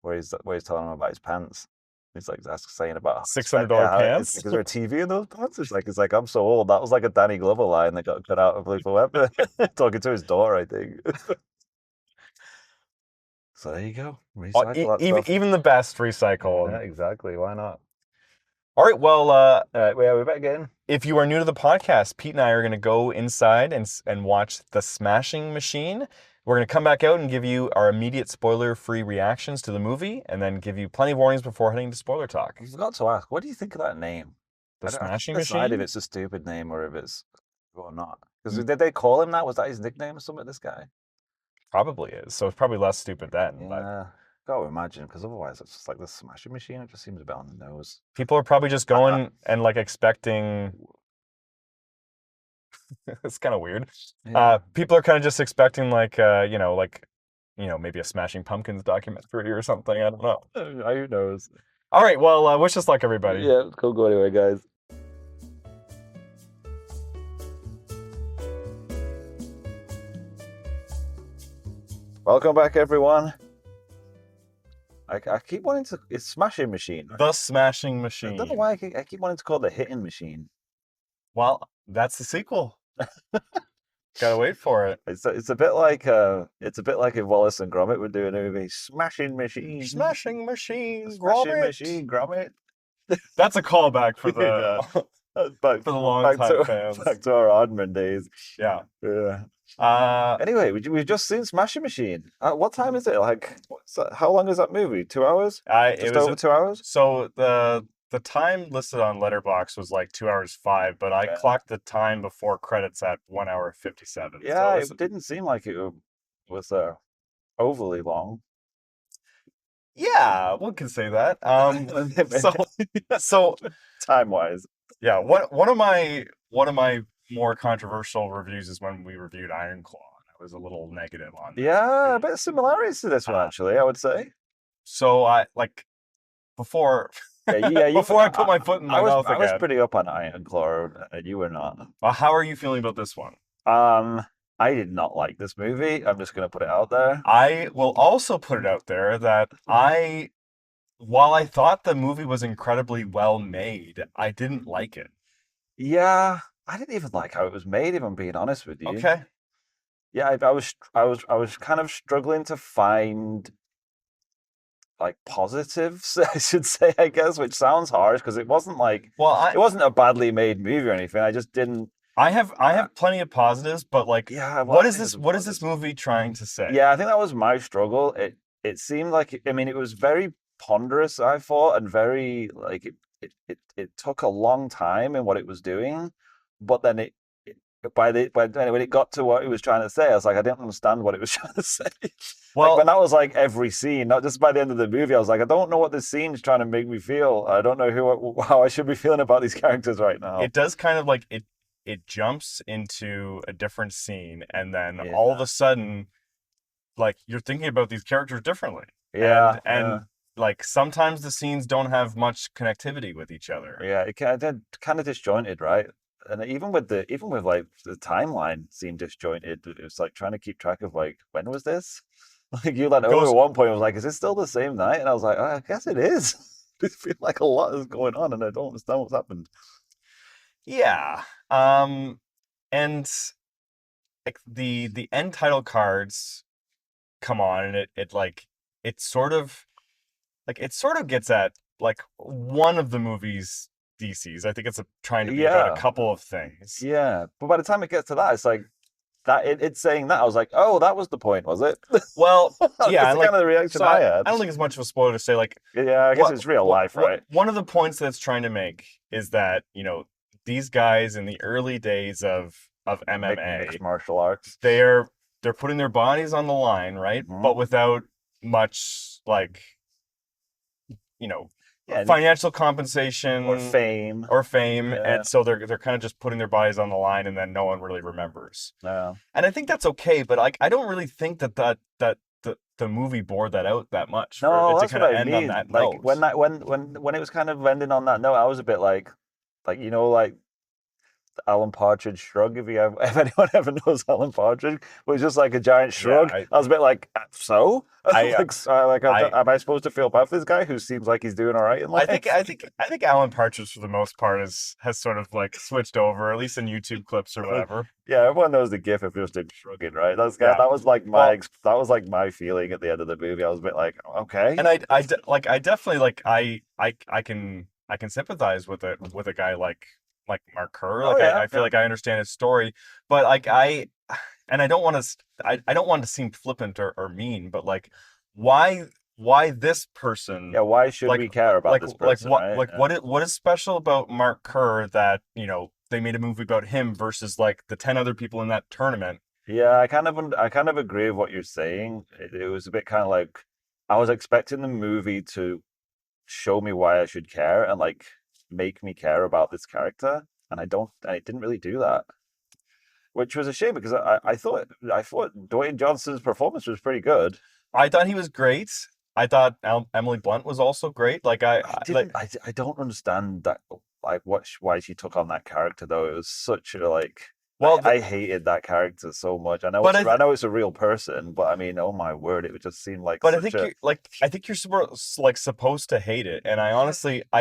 where he's telling him about his pants. He's like saying about $600 pants. Is there a TV in those pants? It's like I'm so old. That was like a Danny Glover line that got cut out of Lethal Weapon, talking to his daughter, I think. So there you go. Recycle even the best recycle. Yeah, exactly. Why not? All right. Well, we better get in. If you are new to the podcast, Pete and I are going to go inside and watch The Smashing Machine. We're going to come back out and give you our immediate spoiler-free reactions to the movie, and then give you plenty of warnings before heading to spoiler talk. I forgot to ask, what do you think of that name? The Smashing Decide if Machine? it's a stupid name or if it's or not. Because Mm. did they call him that? Was that his nickname or something? This guy? Probably is. So it's probably less stupid then. But Yeah, gotta imagine. Because otherwise, it's just like the Smashing Machine. It just seems a bit on the nose. people are probably just going and like expecting. It's kind of weird. Yeah. People are kind of just expecting like maybe a Smashing Pumpkins documentary or something. I don't know. Who knows? All right. Well, wish us luck, everybody. Yeah, go anyway, guys. Welcome back, everyone. I keep wanting to. It's Smashing Machine. The Smashing I Machine. don't know why I keep wanting to call it the Hitting Machine. Well, that's the sequel. Gotta wait for it. It's a bit like if Wallace and Gromit were doing a movie, Smashing Machine. Smashing Machine. Smashing Machine, Gromit. That's a callback for the Back, for the long time fans. Back to our Oddman days. Yeah. Yeah. Anyway, we've just seen Smashing Machine. What time is it? Like, how long is that movie? 2 hours? It was over 2 hours? So the time listed on Letterboxd was like 2 hours 5, but I clocked the time before credits at 1 hour 57. Yeah, so it didn't seem like it was overly long. Yeah, one can say that. So time wise. Yeah, one of my more controversial reviews is when we reviewed Iron Claw. I was a little negative on that. Yeah, a bit of similarities to this one actually, I would say. So I like before before I put my foot in my mouth again. I was pretty up on Iron Claw, and you were not. How are you feeling about this one? I did not like this movie. I'm just going to put it out there. I will also put it out there that while I thought the movie was incredibly well made, I didn't like it. Yeah, I didn't even like how it was made, if I'm being honest with you. Okay. Yeah, I was kind of struggling to find like positives, I should say, I guess, which sounds harsh because it wasn't like it wasn't a badly made movie or anything. I just didn't. I have plenty of positives, but like, yeah, what is this movie trying to say? Yeah, I think that was my struggle. It seemed like, I mean, it was very ponderous, I thought, and very like it took a long time in what it was doing, but then when it got to what it was trying to say, I was like, I didn't understand what it was trying to say. Well, like when that was like every scene, not just by the end of the movie, I was like, I don't know what this scene's trying to make me feel. I don't know how I should be feeling about these characters right now. It does kind of like it jumps into a different scene, and then all of a sudden, like, you're thinking about these characters differently. Yeah, and like sometimes the scenes don't have much connectivity with each other. Yeah, it kind of disjointed, right? And even with like the timeline seemed disjointed. It was like trying to keep track of like, when was this? Like you let over at one point, was like, is it still the same night? And I was like, oh, I guess it is. It feels like a lot is going on, and I don't understand what's happened. Yeah. And like the end title cards come on, and it sort of gets at like one of the movie's DCs. I think it's trying to be about a couple of things. Yeah, but by the time it gets to that, it's like that it's saying that. I was like, oh, that was the point, was it? Well, yeah, that's kind of the reaction I had. I don't think it's much of a spoiler to say, like, yeah, I guess it's real life, right? One of the points that it's trying to make is that, you know, these guys in the early days of MMA, mixed martial arts, they're putting their bodies on the line, right? Mm-hmm. But without much, like, you know, financial compensation or fame, and so they're kind of just putting their bodies on the line, and then no one really remembers. Yeah, and I think that's okay, but like, I don't really think that the movie bore that out that much. No, that's what I mean. On that like note. when it was kind of ending on that note, I was a bit like you know, like Alan Partridge shrug. If anyone ever knows Alan Partridge, it was just like a giant shrug. Yeah, I was a bit like, so? Am I supposed to feel bad for this guy who seems like he's doing all right in life? I think Alan Partridge for the most part has sort of like switched over, at least in YouTube clips or whatever. Yeah, everyone knows the gif of just him shrugging, right? That was like my feeling at the end of the movie. I was a bit like, okay. And I definitely like I can sympathize with a guy like Mark Kerr. Like I feel like I understand his story, but like I and I don't want to, I don't want to seem flippant or mean, but like, why this person? Yeah, why should we care about this person, right? Like what is special about Mark Kerr that, they made a movie about him versus like the 10 other people in that tournament? Yeah, I kind of agree with what you're saying. It was a bit kind of like I was expecting the movie to show me why I should care and like make me care about this character, and and it didn't really do that, which was a shame because I thought Dwayne Johnson's performance was pretty good. I thought he was great. I thought Emily Blunt was also great. Like I don't understand that like why she took on that character though. It was such a like well, I hated that character so much. I know it's a real person, but I mean, oh my word, it would just seem like but such a I think you're supposed to hate it, and I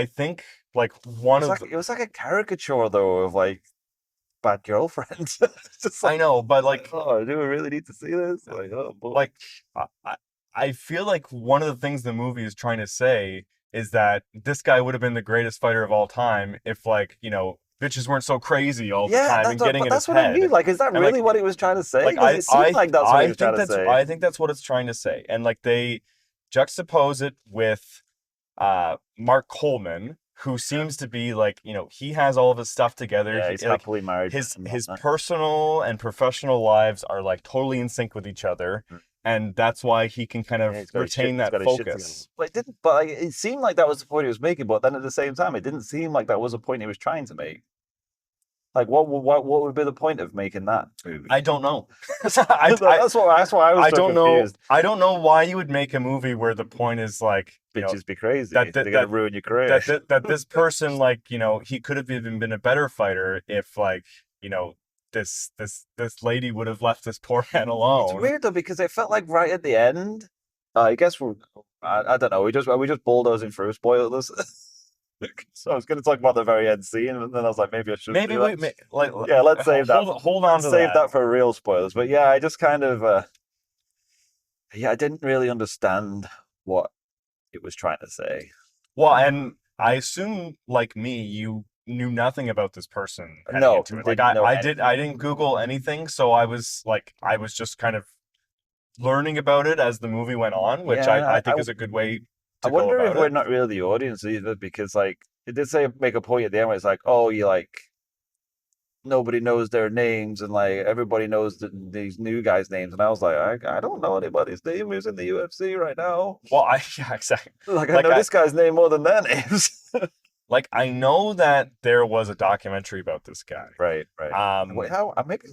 think like it was like a caricature though of like bad girlfriend. Just I like, know, but like oh, do we really need to see this? Like, oh boy. like I feel like one of the things the movie is trying to say is that this guy would have been the greatest fighter of all time if like, bitches weren't so crazy all the time and getting in his what I head. mean. Like, is that And really like what he was trying to say? like Because it seemed like that's what he was trying to say. I think that's what it's trying to say. And like they juxtapose it with Mark Coleman, who seems to be like, he has all of his stuff together. Yeah, he's happily married. His personal and professional lives are like totally in sync with each other. And that's why he can kind of retain that focus. But it seemed like that was the point he was making. But then at the same time, it didn't seem like that was a point he was trying to make. Like, what would be the point of making that movie? I don't know. That's why I was so confused. I don't know why you would make a movie where the point is like, bitches be crazy. They're gonna ruin your career. That this person, like, he could have even been a better fighter if, like, this lady would have left this poor man alone. It's weird though because it felt like right at the end. I guess I don't know. We just bulldozing through spoilers. So I was going to talk about the very end scene, and then I was like, maybe I should. Let's save that. Hold on to save that for real spoilers. But yeah, I just kind of, I didn't really understand what it was trying to say. Well, and I assume, like me, you knew nothing about this person. No, like I didn't Google anything, so I was just kind of learning about it as the movie went on, which I think is a good way. I wonder if we're not really the audience either, because like it did make a point at the end where it's like, oh, you like nobody knows their names and like everybody knows these new guys' names, and I was like, I don't know anybody's name who's in the UFC right now. Well, exactly. Like I know this guy's name more than their names. Like I know that there was a documentary about this guy. Right. Wait, how? Maybe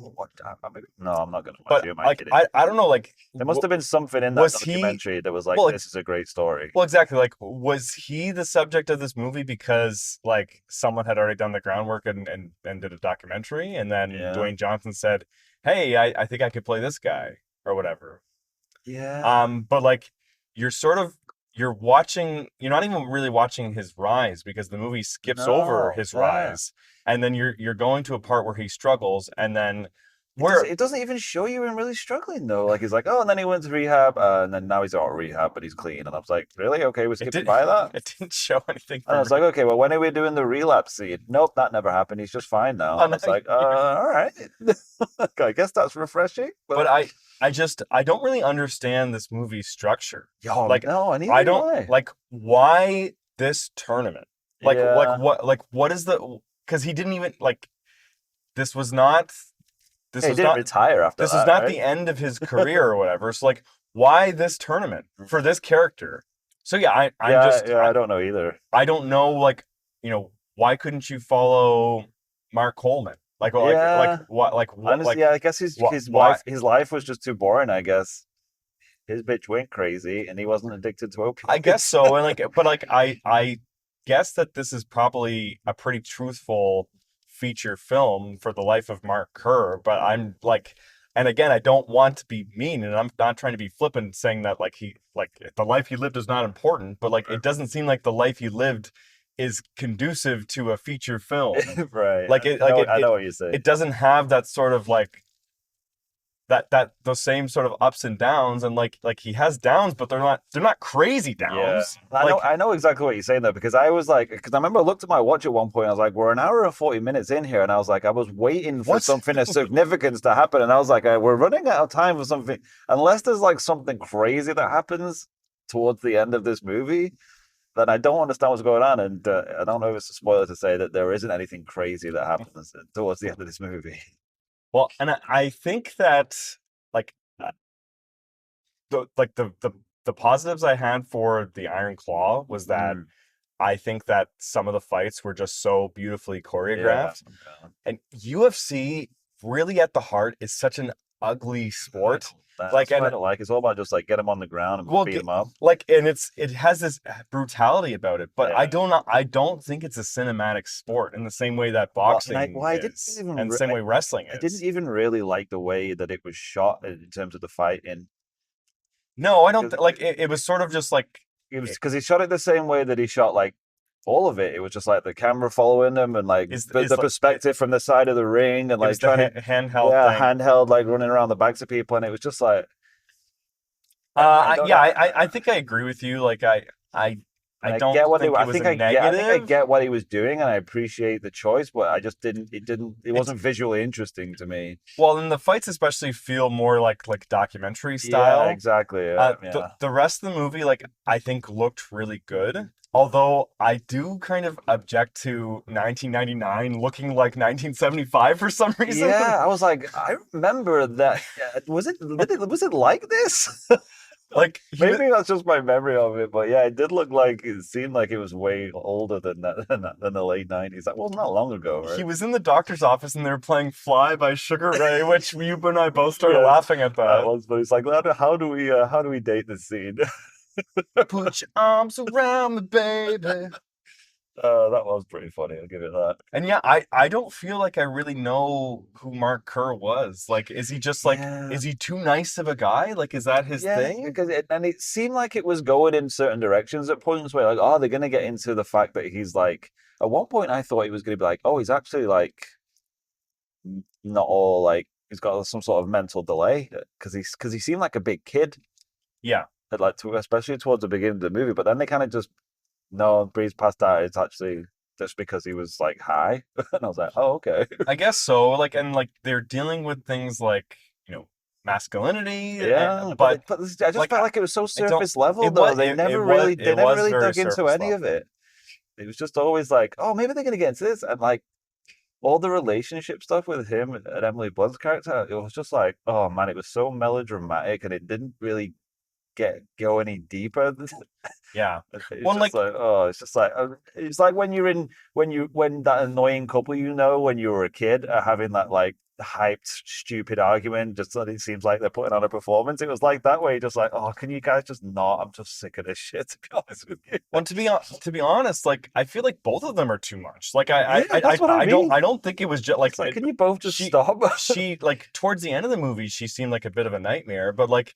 no, I'm not gonna watch it. Like I don't know. Like there must have been something in that documentary that was like, this is a great story. Well, exactly. Like, was he the subject of this movie because like someone had already done the groundwork and did a documentary, and then Dwayne Johnson said, "Hey, I think I could play this guy," or whatever. Yeah. But like you're not even really watching his rise because the movie skips over his rise, and then you're going to a part where he struggles, and then it doesn't even show you him really struggling though. Like he's like, oh, and then he went to rehab, and then now he's out of rehab, but he's clean. And I was like, really? Okay, we're skipping by that. It didn't show anything. And I was like, okay, well, when are we doing the relapse scene? Nope, that never happened. He's just fine now. And I was like, all right. I guess that's refreshing. But I don't really understand this movie's structure. I don't like why this tournament. Like what is the? Because he didn't even like. This was not. He didn't retire after this. This is not the end of his career or whatever. So like, why this tournament for this character? So yeah, I don't know either. I don't know, like, why couldn't you follow Mark Coleman? Honestly, I guess his life was just too boring. I guess his bitch went crazy, and he wasn't addicted to opiates. I guess so, and I guess that this is probably a pretty truthful feature film for the life of Mark Kerr. But I'm like, and again, I don't want to be mean, and I'm not trying to be flippant, saying that like the life he lived is not important, but like it doesn't seem like the life he lived is conducive to a feature film. Right. Like I know what you're saying. It doesn't have that sort of like those same sort of ups and downs, and like he has downs, but they're not crazy Yeah, downs. I know exactly what you're saying though, because I was like, because I remember I looked at my watch at one point, I was like, we're an hour and 40 minutes in here, and I was like, I was waiting for What? something of significance to happen, and I was like, we're running out of time for something, unless there's like something crazy that happens towards the end of this movie, then I don't understand what's going on, and I don't know if it's a spoiler to say that there isn't anything crazy that happens towards the end of this movie. Well, and I think that like the positives I had for the Iron Claw was that I think that some of the fights were just so beautifully choreographed. Yeah. And UFC really at the heart is such an ugly sport. That's Like, what and I don't like. It's all about just like get them on the ground and well, beat them up. like, and it has this brutality about it, but Yeah. I don't think it's a cinematic sport in the same way that boxing is, and the same way wrestling I is. didn't even really like the way that it was shot in terms of the fighting. No, I don't like it. It was sort of just like It was because he shot it the same way that he shot like all of it. It was just like the camera following them and like the perspective from the side of the ring and like trying to handheld thing. handheld like running around the backs of people, and it was just like I think I agree with you. Like I don't get what think I it was think a I negative. get what he was doing, and I appreciate the choice, but I just it wasn't visually interesting to me. Well, and the fights especially feel more like documentary style. Yeah, exactly. The rest of the movie, like, I think looked really good. Although I do kind of object to 1999 looking like 1975 for some reason. Yeah, I was like, I remember that. Was it like this? Like maybe that's just my memory of it, but yeah, it did look like it seemed like it was way older than than the late 90s. That was not long ago, right? He was in the doctor's office and they were playing "Fly" by Sugar Ray, which you and I both started laughing at that. But it's like, how do we date this scene? Put your arms around me, baby. That was pretty funny. I'll give it that. And yeah, I don't feel like I really know who Mark Kerr was. Like, is he just like, is he too nice of a guy? Like, is that his thing? Because it seemed like it was going in certain directions at points where like, oh, they're gonna get into the fact that he's like. At one point, I thought he was gonna be like, oh, he's actually like, not all like he's got some sort of mental delay because he seemed like a big kid. Yeah. Especially towards the beginning of the movie, but then they kind of just breeze past that. It's actually just because he was like high, and I was like, oh, okay. I guess so. Like, and like they're dealing with things like masculinity. Yeah, but I just felt like it was so surface level though. They never really dug into any of it. It was just always like, oh, maybe they're gonna get into this, and like all the relationship stuff with him and Emily Blunt's character. It was just like, oh man, it was so melodramatic, and it didn't really go any deeper. Yeah. It's just like when that annoying couple when you were a kid are having that like hyped stupid argument just that it seems like they're putting on a performance. It was like that way, just like, oh, can you guys just not? I'm just sick of this shit, to be honest with you. Well, to be honest, like I feel like both of them are too much. Like I don't think it was just like, can you both just stop? She like towards the end of the movie she seemed like a bit of a nightmare, but like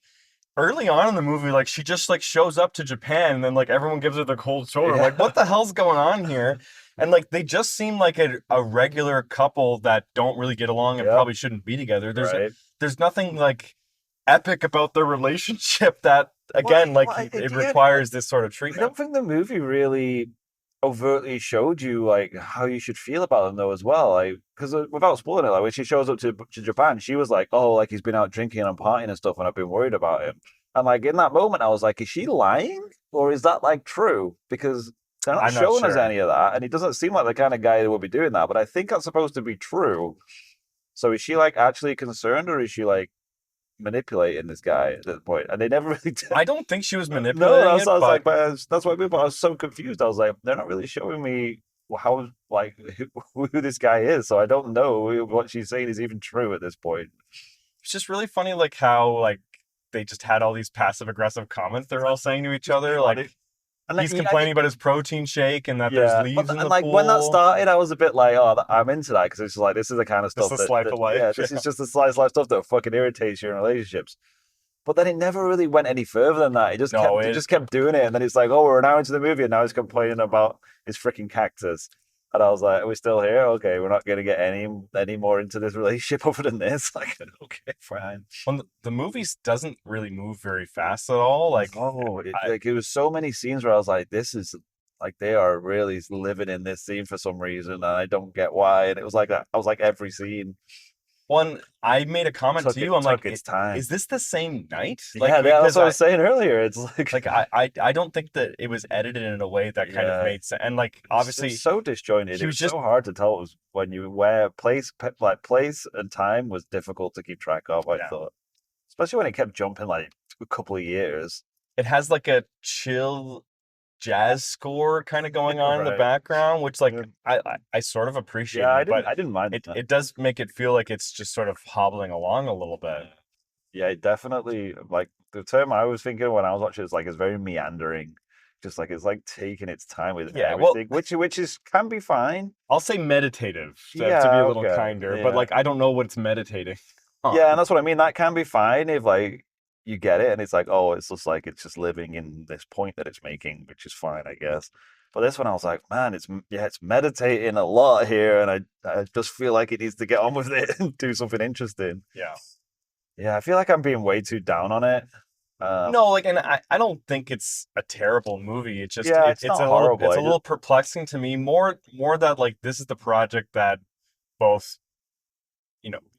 early on in the movie, like she just like shows up to Japan and then like everyone gives her the cold shoulder. Like, what the hell's going on here? And like they just seem like a regular couple that don't really get along and probably shouldn't be together. There's nothing like epic about their relationship that again it requires this sort of treatment. I don't think the movie really overtly showed you like how you should feel about them though as well, like because without spoiling it, like when she shows up to Japan, she was like, oh, like he's been out drinking and partying and stuff and I've been worried about him, and like in that moment I was like, is she lying or is that like true? Because they're not showing us any of that, and he doesn't seem like the kind of guy that would be doing that, but I think that's supposed to be true. So is she like actually concerned, or is she like manipulating this guy at that point? And they never really did. I don't think she was manipulating. No, that's what I mean. But I was so confused. I was like, they're not really showing me how like who this guy is, so I don't know what she's saying is even true at this point. It's just really funny, like how like they just had all these passive aggressive comments they're all saying to each other, like. And he's complaining about his protein shake and that there's leaves in the pool. When that started, I was a bit like, oh, I'm into that, because it's like, this is the kind of stuff this is just the slice of life stuff that fucking irritates you in relationships. But then it never really went any further than that. It just kept doing it, and then it's like, oh, we're an hour into the movie, and now he's complaining about his freaking cactus. And I was like, "Are we still here? Okay, we're not going to get any more into this relationship other than this." Like, okay, fine. Well, the movies doesn't really move very fast at all. Like, Oh, I, it was so many scenes where I was like, "This is like they are really living in this scene for some reason, and I don't get why." And it was like that. I was like, every scene I made a comment to you. I'm like, took its time. is this the same night? Like, Yeah, that's because what I was saying earlier. It's like, I don't think that it was edited in a way that kind of yeah, made sense. And like, it's obviously, just so disjointed. he It was was just so hard to tell. It was when you where place and time was difficult to keep track of. I yeah. thought, especially when it kept jumping like a couple of years. It has like a chill jazz score kind of going on in the Right. background, which like Yeah. I sort of appreciate Yeah, it, but I didn't mind it that. it does make it feel like it's just sort of hobbling along a little bit. Yeah, it definitely like the term I was thinking when I was watching is like it's very meandering. Just like it's like taking its time with Yeah, well, everything, which is can be fine. I'll say meditative to be Yeah, a little okay. kinder, but Yeah. like I don't know what it's meditating Yeah, and on. that's what I mean. That can be fine if like you get it and it's like, oh, it's just like it's just living in this point that it's making, which is fine, I guess. But this one I was like, man, it's meditating a lot here, and I just feel like it needs to get on with it and do something interesting. Yeah. Yeah, I feel like I'm being way too down on it. No, like, and I don't think it's a terrible movie. It's just Yeah, it's it's not horrible. it's I a just little perplexing to me. More that like this is the project that both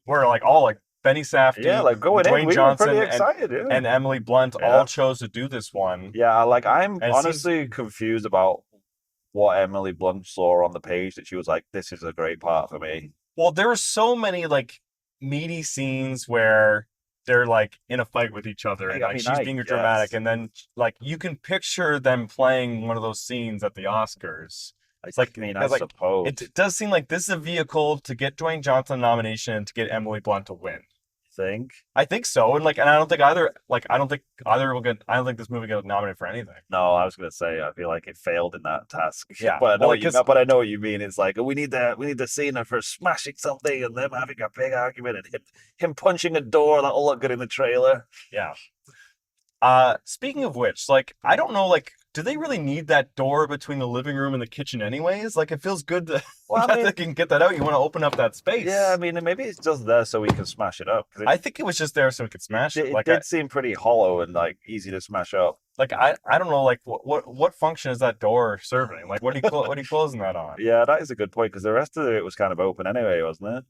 we're like all like Benny yeah, Safdie, like going in, Dwayne we were pretty Johnson, excited. Yeah, and Emily Blunt yeah, all chose to do this one, yeah. Like I'm and it seems honestly confused about what Emily Blunt saw on the page that she was like, "This is a great part for me." well there were so many like meaty scenes where they're like in a fight with each other and I like mean, she's I being dramatic guess. and then like you can picture them playing one of those scenes at the Oscars. It's like I mean, I because like suppose. it does seem like this is a vehicle to get Dwayne Johnson a nomination and to get Emily Blunt to win. Think. I think so, and I don't think either will get. I don't think this movie got nominated for anything. No, I was gonna say I feel like it failed in that task. Yeah, But I know well, what you because but I know what you mean. It's like we need the scene of her smashing something and them having a big argument and him punching a door that'll look good in the trailer. yeah. Speaking of which, like I don't know, like do they really need that door between the living room and the kitchen anyways? Like it feels good to, Well, I that mean, they can get that out. You want to open up that yeah, I space. mean, maybe it's just there so we can smash it up because I think it was just there so we could smash it. it did seem pretty hollow and like easy to smash up. I don't know, like what function is that door serving? Like what are you closing that on? Yeah, that is a good point because the rest of it was kind of open anyway, wasn't it?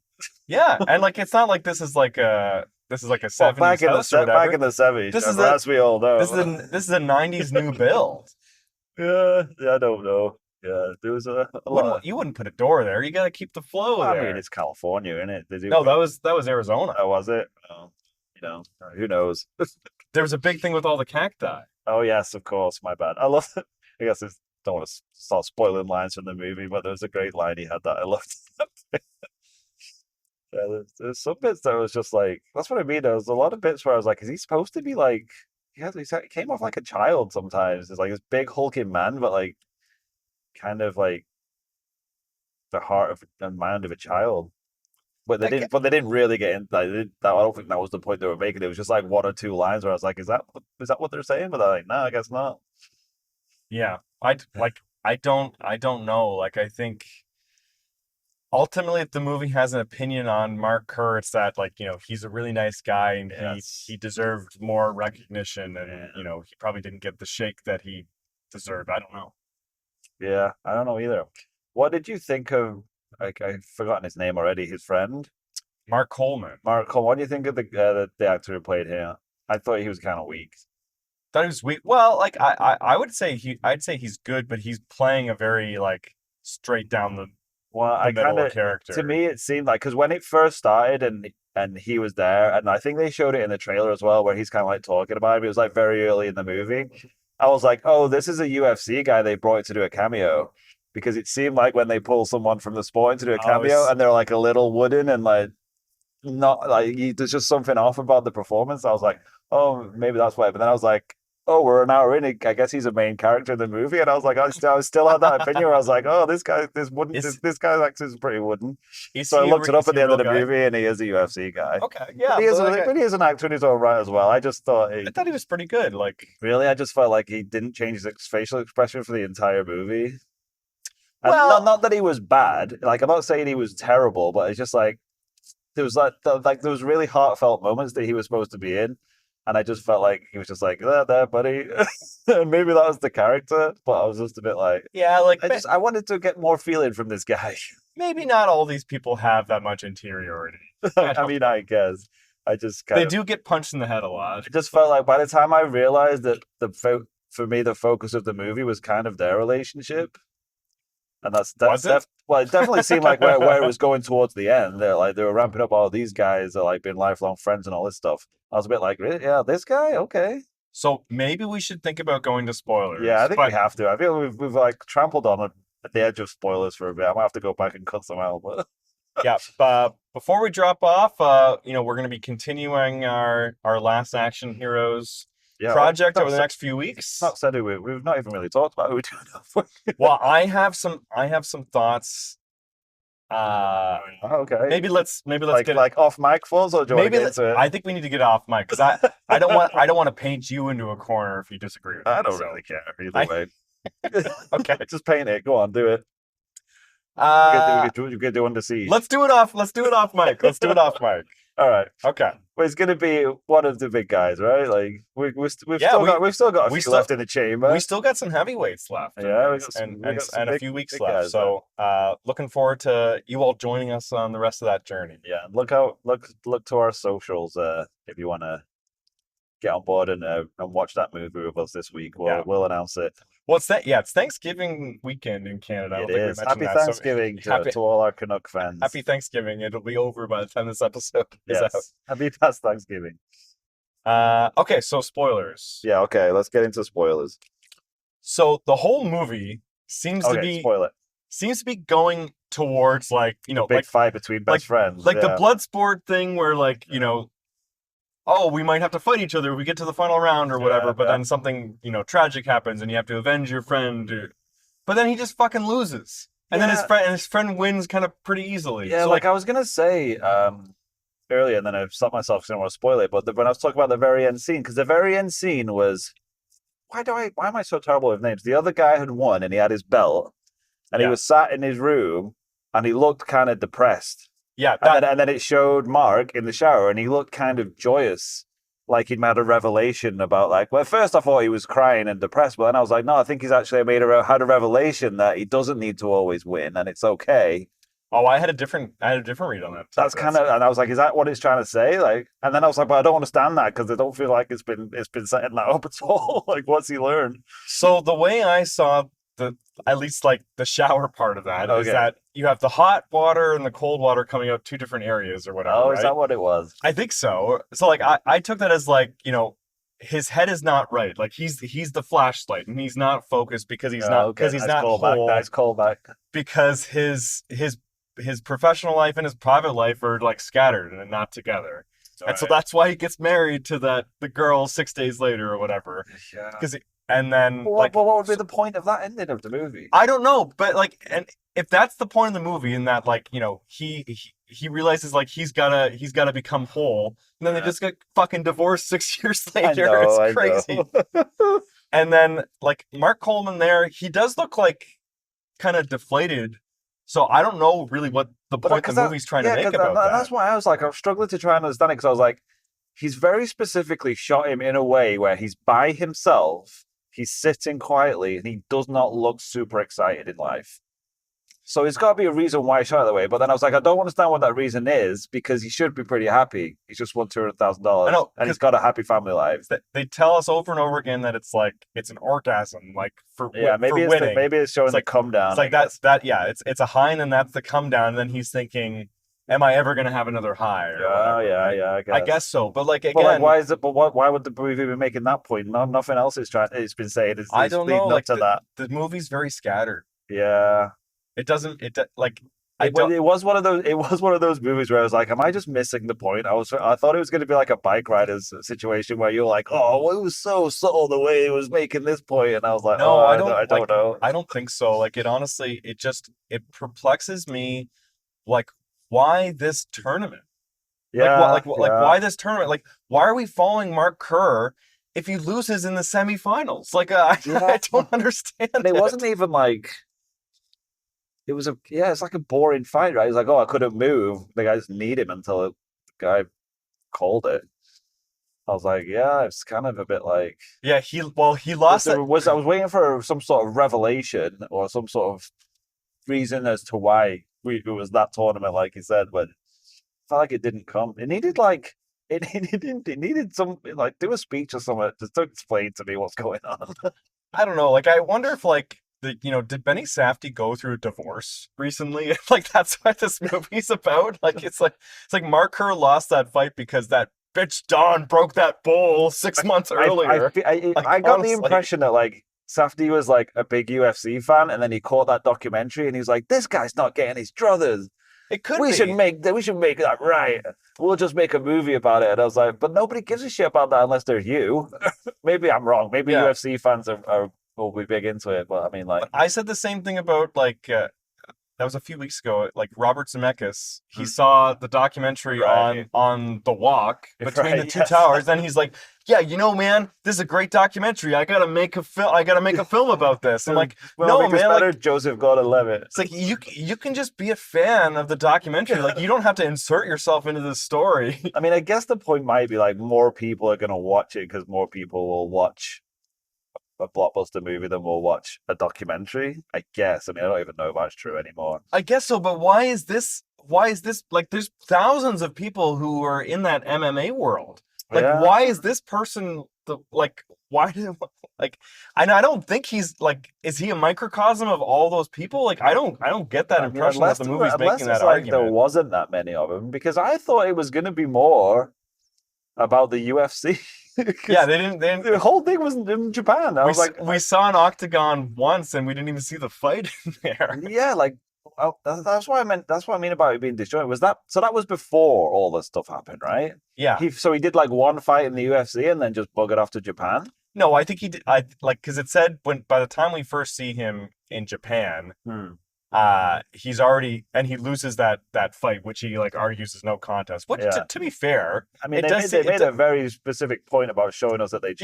Yeah, and like it's not like this is like a Well, 70s house or back whatever. in the 70s, This is Trevor, as we all know. this is a 90s new build. Yeah, I don't know. Yeah, there was a lot. You wouldn't put a door there. You got to keep the flow Well, I there. mean, it's California, isn't it? They do. No, that was Arizona. Oh, was it? Oh, who knows? There was a big thing with all the cacti. Oh, yes, of course. My bad. I love it. I guess I don't want to start spoiling lines from the movie, but there was a great line he had that I loved. Yeah, there's some bits that was just like, that's what I mean. There was a lot of bits where I was like, is he supposed to be like, he came off like a child sometimes. It's like this big hulking man, but like kind of like the heart of and mind of a child. But they didn't really get in. Like, I don't think that was the point they were making. It was just like one or two lines where I was like, is that what they're saying? But they're like, no, I guess not. Yeah, I don't know. Like I think ultimately, if the movie has an opinion on Mark Kerr, it's that like he's a really nice guy and Yes. he deserved more recognition and Yeah. he probably didn't get the shake that he deserved. I don't know. Yeah, I don't know either. What did you think of? Like, I've forgotten his name already. His friend, Mark Coleman. Mark. What do you think of the actor who played him? I thought he was kind of weak. Thought he was weak. Well, like I would say I'd say he's good, but he's playing a very like straight down Well, the I middle kind of character. to me it seemed like because when it first started and he was there, and I think they showed it in the trailer as well, where he's kind of like talking about him. It was like very early in the movie. I was like, oh, this is a UFC guy they brought to do a cameo. Because it seemed like when they pull someone from the sport to do a cameo and they're like a little wooden and like not like there's just something off about the performance. I was like, oh, maybe that's why. But then I was like, oh, we're an hour in. I guess he's a main character in the movie, and I was like, I still had that opinion where I was like, oh, this guy's actually pretty wooden. So I looked it up at the end of the movie, and he is a UFC guy. Okay, yeah, but he is an actor in his own right as well. I just thought I thought he was pretty good. Like really, I just felt like he didn't change his facial expression for the entire movie. And Well- not that he was bad. Like, I'm not saying he was terrible, but it's just like there was there was really heartfelt moments that he was supposed to be in, and I just felt like he was just like there, buddy. And maybe that was the character, but I was just a bit like, Yeah, like I wanted to get more feeling from this guy. maybe not all these people have that much interiority. I mean, I guess I just kind They of do get punched in the head a lot. it just felt like by the time I realized that for me the focus of the movie was kind of their relationship, and Was it? well, it definitely seemed like where it was going towards the end. They were ramping up all these guys are like being lifelong friends and all this stuff. I was a bit like, really? Yeah, this guy, okay. So maybe we should think about going to spoilers. Yeah, I think we have to. I feel we've like trampled on it at the edge of spoilers for a bit. I might have to go back and cut some out. But Yeah. Before we drop off, we're going to be continuing our Last Action Heroes project over the next few weeks. Not said we've not even really talked about who we're doing that. Well, I have some thoughts. Okay. Maybe let's get like off mic falls, or do you want to get into it? I think we need to get off mic because I don't want to paint you into a corner if you disagree with me. I don't really care either way. Okay, just paint it. Go on, do it. You get do Under Siege. Let's do it off mic. Let's do it off mic. All right. Okay. Well, it's going to be one of the big guys, right? Like we've still got a few left in the chamber. We still got some heavyweights left. Yeah, and a few weeks left. Guys, so looking forward to you all joining us on the rest of that journey. Yeah, look to our socials if you want to get on board and watch that movie with us this week. We'll announce it. Well, it's Thanksgiving weekend in Canada. It is. Happy Thanksgiving to all our Canuck fans. Happy Thanksgiving. It'll be over by the time this episode is out. Happy past Thanksgiving. Okay, so spoilers. Yeah, okay, let's get into spoilers. So the whole movie seems to be going towards big fight between best friends. Like the blood sport thing where oh, we might have to fight each other if we get to the final round or whatever, but then something, tragic happens and you have to avenge your friend. But then he just fucking loses. And then his friend wins kind of pretty easily. Yeah, so I was going to say earlier, and then I've stopped myself because I don't want to spoil it, but when I was talking about the very end scene, because the very end scene was, why am I so terrible with names? The other guy had won and he had his belt and he was sat in his room and he looked kind of depressed. Yeah, and then it showed Mark in the shower, and he looked kind of joyous, like he'd had a revelation about well, at first I thought he was crying and depressed, but then I was like, no, I think he's actually had a revelation that he doesn't need to always win, and it's okay. Oh, I had a different read on that. That's kind of, and I was like, is that what it's trying to say? And then I was like, but I don't understand that because I don't feel like it's been setting that up at all. What's he learned? So the way I saw at least the shower part of that is that you have the hot water and the cold water coming out two different areas or whatever. Oh, is that what it was? I think so. So I took that as his head is not right. He's the flashlight and he's not focused because he's not whole. Nice callback. Because his professional life and his private life are scattered and not together. So that's why he gets married to the girl 6 days later or whatever. Yeah. And then, but what would be the point of that ending of the movie? I don't know, but and if that's the point of the movie, in that he realizes he's gotta become whole, and then they just get fucking divorced 6 years later. It's crazy. And then Mark Coleman there, he does look kind of deflated. So I don't know really what the point the movie's trying to make about that. That's why I was I was struggling to try and understand it because I was like, he's very specifically shot him in a way where he's by himself. He's sitting quietly and he does not look super excited in life. So there's got to be a reason why he shot it that way. But then I was like, I don't understand what that reason is because he should be pretty happy. He's just won $200,000 and he's got a happy family life. They tell us over and over again that it's it's an orgasm, for maybe winning. Maybe it's showing the come down. It's it's a high and then that's the come down. And then he's thinking, am I ever going to have another high? I guess so. But again, why is it? But why would the movie be making that point? Nothing else is it's been saying. I don't know. That the movie's very scattered. Yeah, it doesn't. It was one of those. It was one of those movies where I was like, am I just missing the point? I thought it was going to be like a bike riders situation where you're like, oh, it was so subtle the way it was making this point, and I was like, no, I don't know. I don't think so. It honestly, it perplexes me. Why this tournament? Yeah. Why this tournament? Why are we following Mark Kerr if he loses in the semifinals? I don't understand. And it wasn't even it's like a boring fight, right? He's like, oh, I couldn't move. The guy just kneed him until the guy called it. I was like, yeah, it's kind of a bit like Yeah, he lost it. I was waiting for some sort of revelation or some sort of reason as to why it was that tournament, like you said, but I felt like it didn't come. It needed like it needed some like do a speech or something just to explain to me what's going on. I don't know. Like, I wonder if like did Benny Safdie go through a divorce recently? Like, that's what this movie's about. Like, it's like Mark Kerr lost that fight because that bitch Dawn broke that bowl 6 months earlier. Like, I got the honestly. impression that like Safdie was like a big UFC fan, and then he caught that documentary, and he was like, "This guy's not getting his druthers. It could We be. should make that right. We'll just make a movie about it." And I was like, "But nobody gives a shit about that unless they're you." Maybe I'm wrong. Maybe Yeah. UFC fans will be big into it, but I mean, like, I said the same thing about like that was a few weeks ago. Like Robert Zemeckis, he Hmm. saw the documentary Right. on the walk between the Right, two yes. towers, and he's like, "Yeah, man, this is a great documentary. I gotta make a film. I gotta make a film about this." I'm like, well, "No, because man, better like." Joseph Gordon-Levitt. It's like you can just be a fan of the documentary. Like, you don't have to insert yourself into the story. I mean, I guess the point might be like more people are going to watch it because more people will watch a blockbuster movie than will watch a documentary. I guess. I mean, I don't even know if that's true anymore. I guess so, but why is this like there's thousands of people who are in that MMA world. Like, Yeah. why is this person why did like I don't think he's like, is he a microcosm of all those people? Like, I don't get that I mean, impression that the movie's making that it's like there argument. wasn't that many of them, because I thought it was going to be more about the UFC. 'Cause Yeah, they didn't the whole thing was in Japan. I was like, we saw an octagon once and we didn't even see the fight in there. yeah, like, oh, that's what I meant. That's what I mean about it being disjointed. Was that so? That was before all this stuff happened, right? Yeah. He did like one fight in the UFC and then just buggered off to Japan. No, I think he did. I like, because it said by the time we first see him in Japan, he's already, and he loses that fight, which he like argues is no contest. Which, Yeah. to be fair, I mean, it they made a very specific point about showing us that they changed.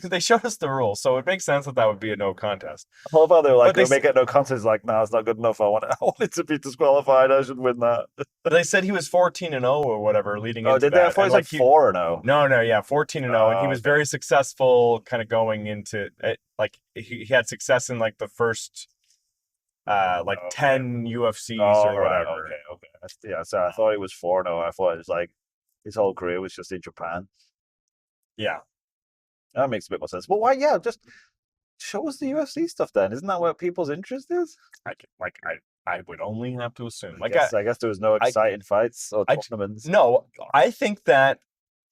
yeah, they showed us the rules, so it makes sense that would be a no contest. I love how they were like, But they they'll make it no contest. Like, no, it's not good enough. I want it to be disqualified. I should win that. But they said he was 14-0 or whatever leading Oh, into did they? that. I thought And, it was like, like 4-0. No, yeah, 14-0, and he was okay. very successful, kind of going into it. Like, he had success in like the first, like, Okay. 10 UFCs Oh, or right, whatever. okay. Yeah, so I thought it was 4-0. I thought it was like his whole career was just in Japan. Yeah. That makes a bit more sense. But why? Yeah, just show us the UFC stuff then. Isn't that what people's interest is? I would only have to assume. I guess there was no exciting fights or tournaments. No, I think that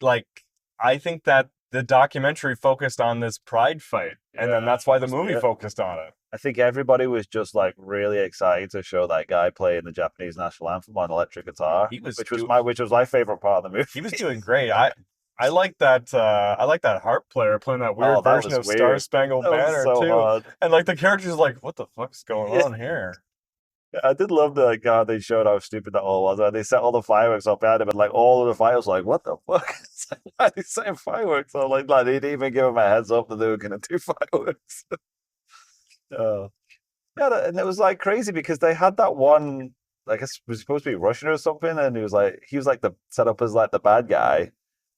the documentary focused on this Pride fight, and then that's why the movie focused on it. I think everybody was just like really excited to show that guy playing the Japanese national anthem on electric guitar, which was my favorite part of the movie. He was doing great. I like that harp player playing that weird version was of weird. Star Spangled That was Banner so too. odd. And like the character's like, what the fuck's going on here? I did love the God. They showed how stupid that all was. They set all the fireworks up behind him, and like all of the fighters were like, "What the fuck?" It's like, why are they setting fireworks? I'm like, they didn't even give him a heads up that they were going to do fireworks. Yeah, and it was like crazy because they had that one. I guess was supposed to be Russian or something, and he was like the set up as like the bad guy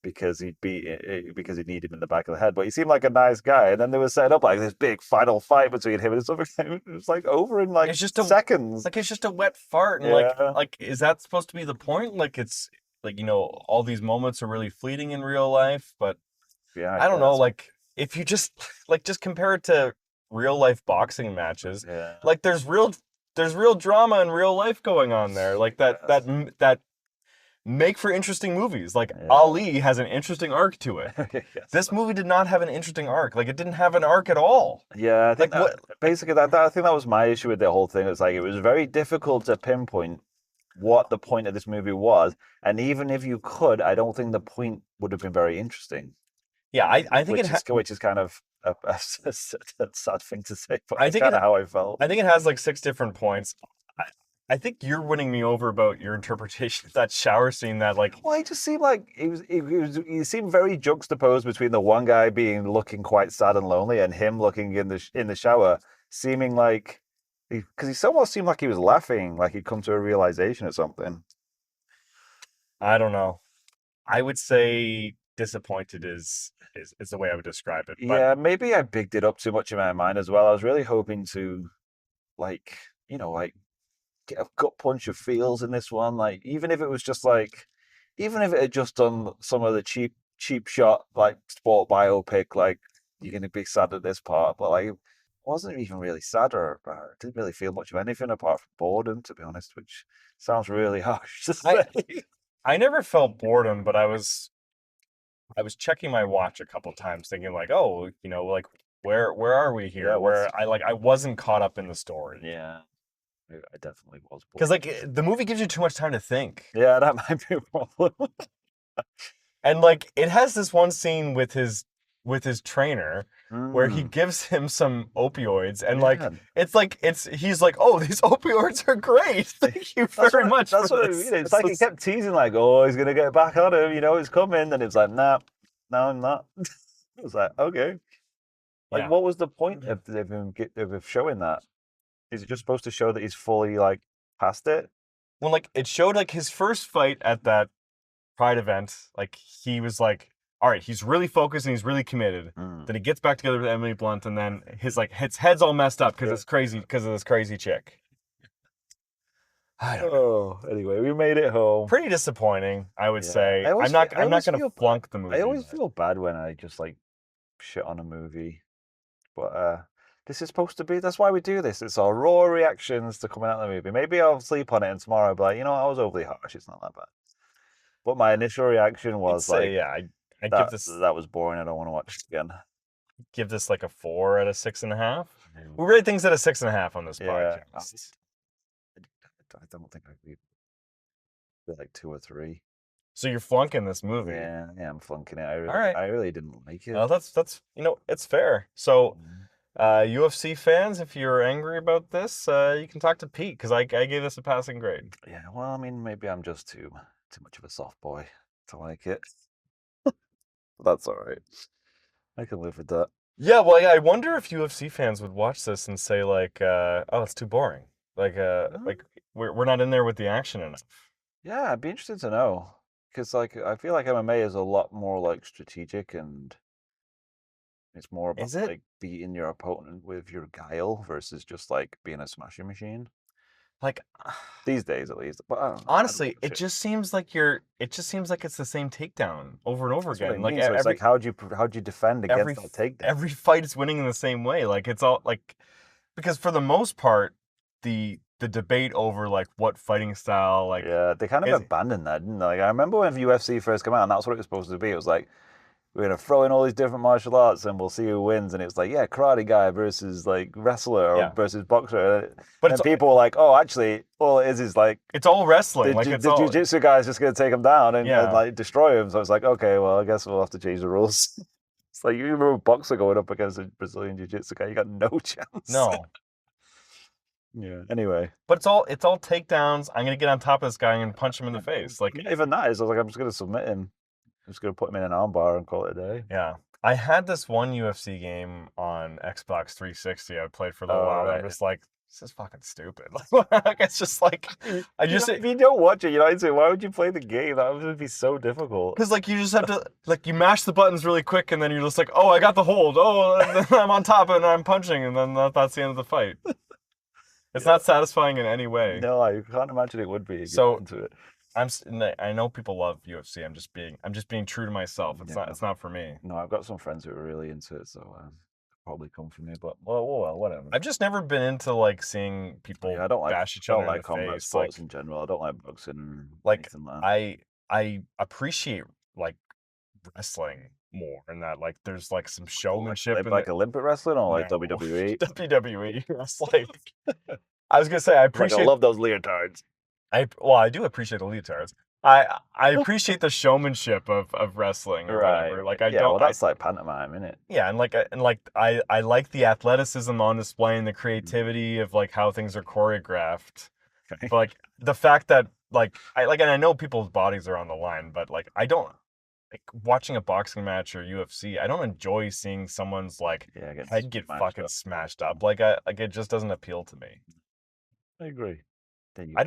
because he needed him in the back of the head. But he seemed like a nice guy, and then they were set up like this big final fight between him and this other guy. It was like over in like seconds. Like, it's just a wet fart, and like is that supposed to be the point? Like, it's like, all these moments are really fleeting in real life, but yeah, I don't know. Like, if you just compare it to real life boxing matches, like there's real drama and real life going on there, like that make for interesting movies. Like, Ali has an interesting arc to it. Yes. This movie did not have an interesting arc. Like, it didn't have an arc at all. Yeah, I think Like, basically I think that was my issue with the whole thing. It's like it was very difficult to pinpoint what the point of this movie was, and even if you could, I don't think the point would have been very interesting. Yeah, I think which is kind of a sad thing to say, but I think kind of how I felt. I think it has like 6 different points. I think you're winning me over about your interpretation of that shower scene. That like, well, it just seemed like he seemed very juxtaposed between the one guy looking quite sad and lonely, and him looking in the shower, seeming like Because he almost seemed like he was laughing, like he'd come to a realization or something. I don't know. I would say disappointed is the way I would describe it. But Yeah, maybe I bigged it up too much in my mind as well. I was really hoping to, like, like get a gut punch of feels in this one. Like, even if it was just like, even if it had just done some of the cheap shot, like sport biopic, like you're gonna be sad at this part, but like, it wasn't even really sad or didn't really feel much of anything apart from boredom, to be honest, which sounds really harsh to I say. I never felt boredom, but I was checking my watch a couple times, thinking like, oh, like where are we here? Yeah, Where I wasn't caught up in the story Yeah, I definitely was because bored. like the movie gives you too much time to think, Yeah, that might be a problem. and like it has this one scene with his trainer where he Mm, gives him some opioids, and yeah, he's like, oh, these opioids are great. Thank you very much for that's what I this. mean. It's like he kept teasing, like, "Oh, he's gonna get back on him. It's coming." And it's like, "Nah, no, I'm not." It was like, okay. Like, Yeah. what was the point of him showing that? Is it just supposed to show that he's fully like past it? When like it showed like his first fight at that Pride event, like he was like, all right, he's really focused and he's really committed. Mm. Then he gets back together with Emily Blunt, and then his head's all messed up because Yeah. it's crazy because of this crazy chick. I don't know. Oh, anyway, we made it home. Pretty disappointing, I would Yeah, say. I always, I'm not gonna flunk the movie. I always But feel bad when I just like shit on a movie, but this is supposed to be. That's why we do this. It's our raw reactions to coming out of the movie. Maybe I'll sleep on it and tomorrow I'll be like, I was overly harsh. It's not that bad. But my initial reaction I'd was say like, yeah, I that was boring. I don't want to watch it again. give this like a 4 out of 6.5. Mm. We rate things at a 6.5 on this Yeah, podcast. I don't think I'd be like 2 or 3. So you're flunking this movie. Yeah, I'm flunking it. All right. I really didn't like it. Well, that's it's fair. So, Mm. UFC fans, if you're angry about this, you can talk to Pete because I gave this a passing grade. Yeah, well, I mean, maybe I'm just too much of a soft boy to like it. That's all right. I can live with that. Yeah, well, I wonder if UFC fans would watch this and say like, "Oh, it's too boring." Like we're not in there with the action enough. Yeah, I'd be interested to know because, like, I feel like MMA is a lot more like strategic and it's more about Is it? like beating your opponent with your guile versus just like being a smashing machine Like, these days, at least. But I don't know. honestly, it just seems like it's the same takedown over and over That's what I again. Like mean. So it's like, how'd you defend against that takedown? every fight is winning in the same way. Like it's all like because for the most part, the debate over like what fighting style like Yeah, they kind of is abandoned that, didn't they? Like, I remember when UFC first came out, and that's what it was supposed to be. It was like, we're gonna throw in all these different martial arts, and we'll see who wins. And it's like, yeah, karate guy versus like wrestler or yeah, versus boxer. but And people were like, oh, actually, all it is like it's all wrestling. the Like it's the all jiu-jitsu guy's just gonna take him down and yeah. like destroy him. So it's like, okay, well, I guess we'll have to change the rules. It's like you remember a boxer going up against a Brazilian jiu-jitsu guy, you got no chance. No, Yeah. Anyway, but it's all takedowns. I'm gonna get on top of this guy and punch him in the face. Like not even that is. I was like, I'm just gonna submit him. I'm just gonna put him in an armbar and call it a day. yeah. I had this one UFC game on Xbox 360 I played for a little Oh, while. And right. I'm just like, this is fucking stupid. Like it's just like I just if you don't watch it, you're not saying, why would you play the game? That would be so difficult. because like you just have to like you mash the buttons really quick and then you're just like, oh, I got the hold. Oh, and then I'm on top and I'm punching and then that's the end of the fight. It's not satisfying in any way. No, I can't imagine it would be. If So you into it. I know people love UFC. I'm just being true to myself. It's not for me. No, I've got some friends who are really into it, so probably come for me. But well, whatever. I've just never been into like seeing people Yeah, I don't like bash each don't other in like the combat face. sports in general. I don't like boxing or Like anything like that. I appreciate like wrestling more and that like there's like some showmanship in Like it. Olympic wrestling or like No. WWE. WWE. It's like I was gonna say I Like, appreciate I love those leotards. I do appreciate the leotards. I appreciate the showmanship of wrestling or whatever. Like I Yeah, don't well, that's like pantomime, isn't it? yeah, and I like the athleticism on display and the creativity of like how things are choreographed. Okay. But like the fact that like and I know people's bodies are on the line, but like I don't like watching a boxing match or UFC, I don't enjoy seeing someone's like head get fucking smashed up. Like it just doesn't appeal to me. I agree. I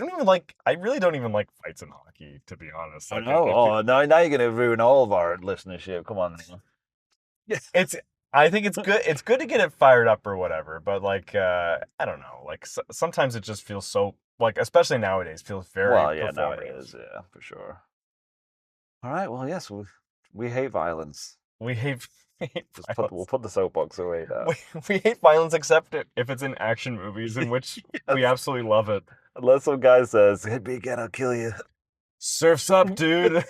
really don't even like fights in hockey, to be honest. I know. Oh, no, now you're gonna ruin all of our listenership. Come on. I think it's good. It's good to get it fired up or whatever, but like I don't know. Like sometimes it just feels so like, especially nowadays, feels very performative. Nowadays, yeah, for sure. All right. Well, yes, we hate violence. We hate We'll put the soapbox away now. We hate violence except if it's in action movies, in which we absolutely love it. Unless some guy says, "Hit me again, I'll kill you." Surf's up, dude.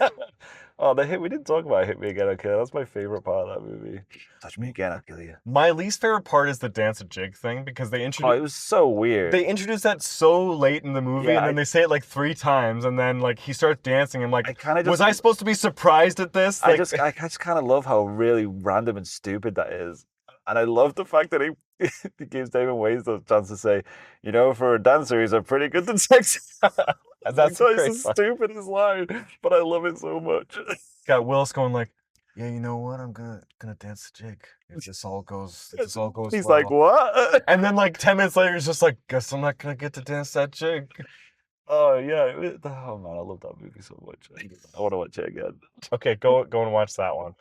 Oh, we didn't talk about Hit Me Again, I'll Kill You. That's my favorite part of that movie. Touch me again, I'll kill you. My least favorite part is the dance a jig thing, because they introduced. Oh, it was so weird. They introduced that so late in the movie, and then they say it like 3 times, and then like he starts dancing, and like, was I supposed to be surprised at this? Like, I just kind of love how really random and stupid that is. And I love the fact that he gives David Wayne the chance to say, you know, for a dancer, he's a pretty good dancer. That's the stupidest line, but I love it so much. Got Willis going like, yeah, you know what? I'm gonna dance the jig. If this all goes He's well. like, what? And then like 10 minutes later, he's just like, guess I'm not gonna get to dance that jig. Oh yeah. Oh man, I love that movie so much. I want to watch it again. Okay, go and watch that one.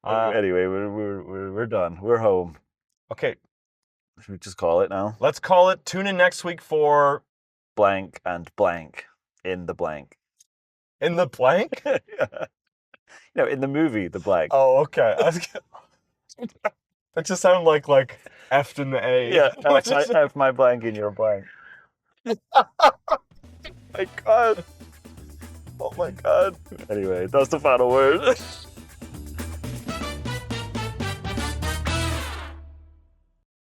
Anyway, we're done. We're home. Okay. Should we just call it now? Let's call it. Tune in next week for blank and blank in the blank. In the blank? Yeah. No, in the movie, the blank. Oh, okay. That just sounded like F in the A. Yeah, F my blank in your blank. My God. Oh my God. Anyway, that's the final word.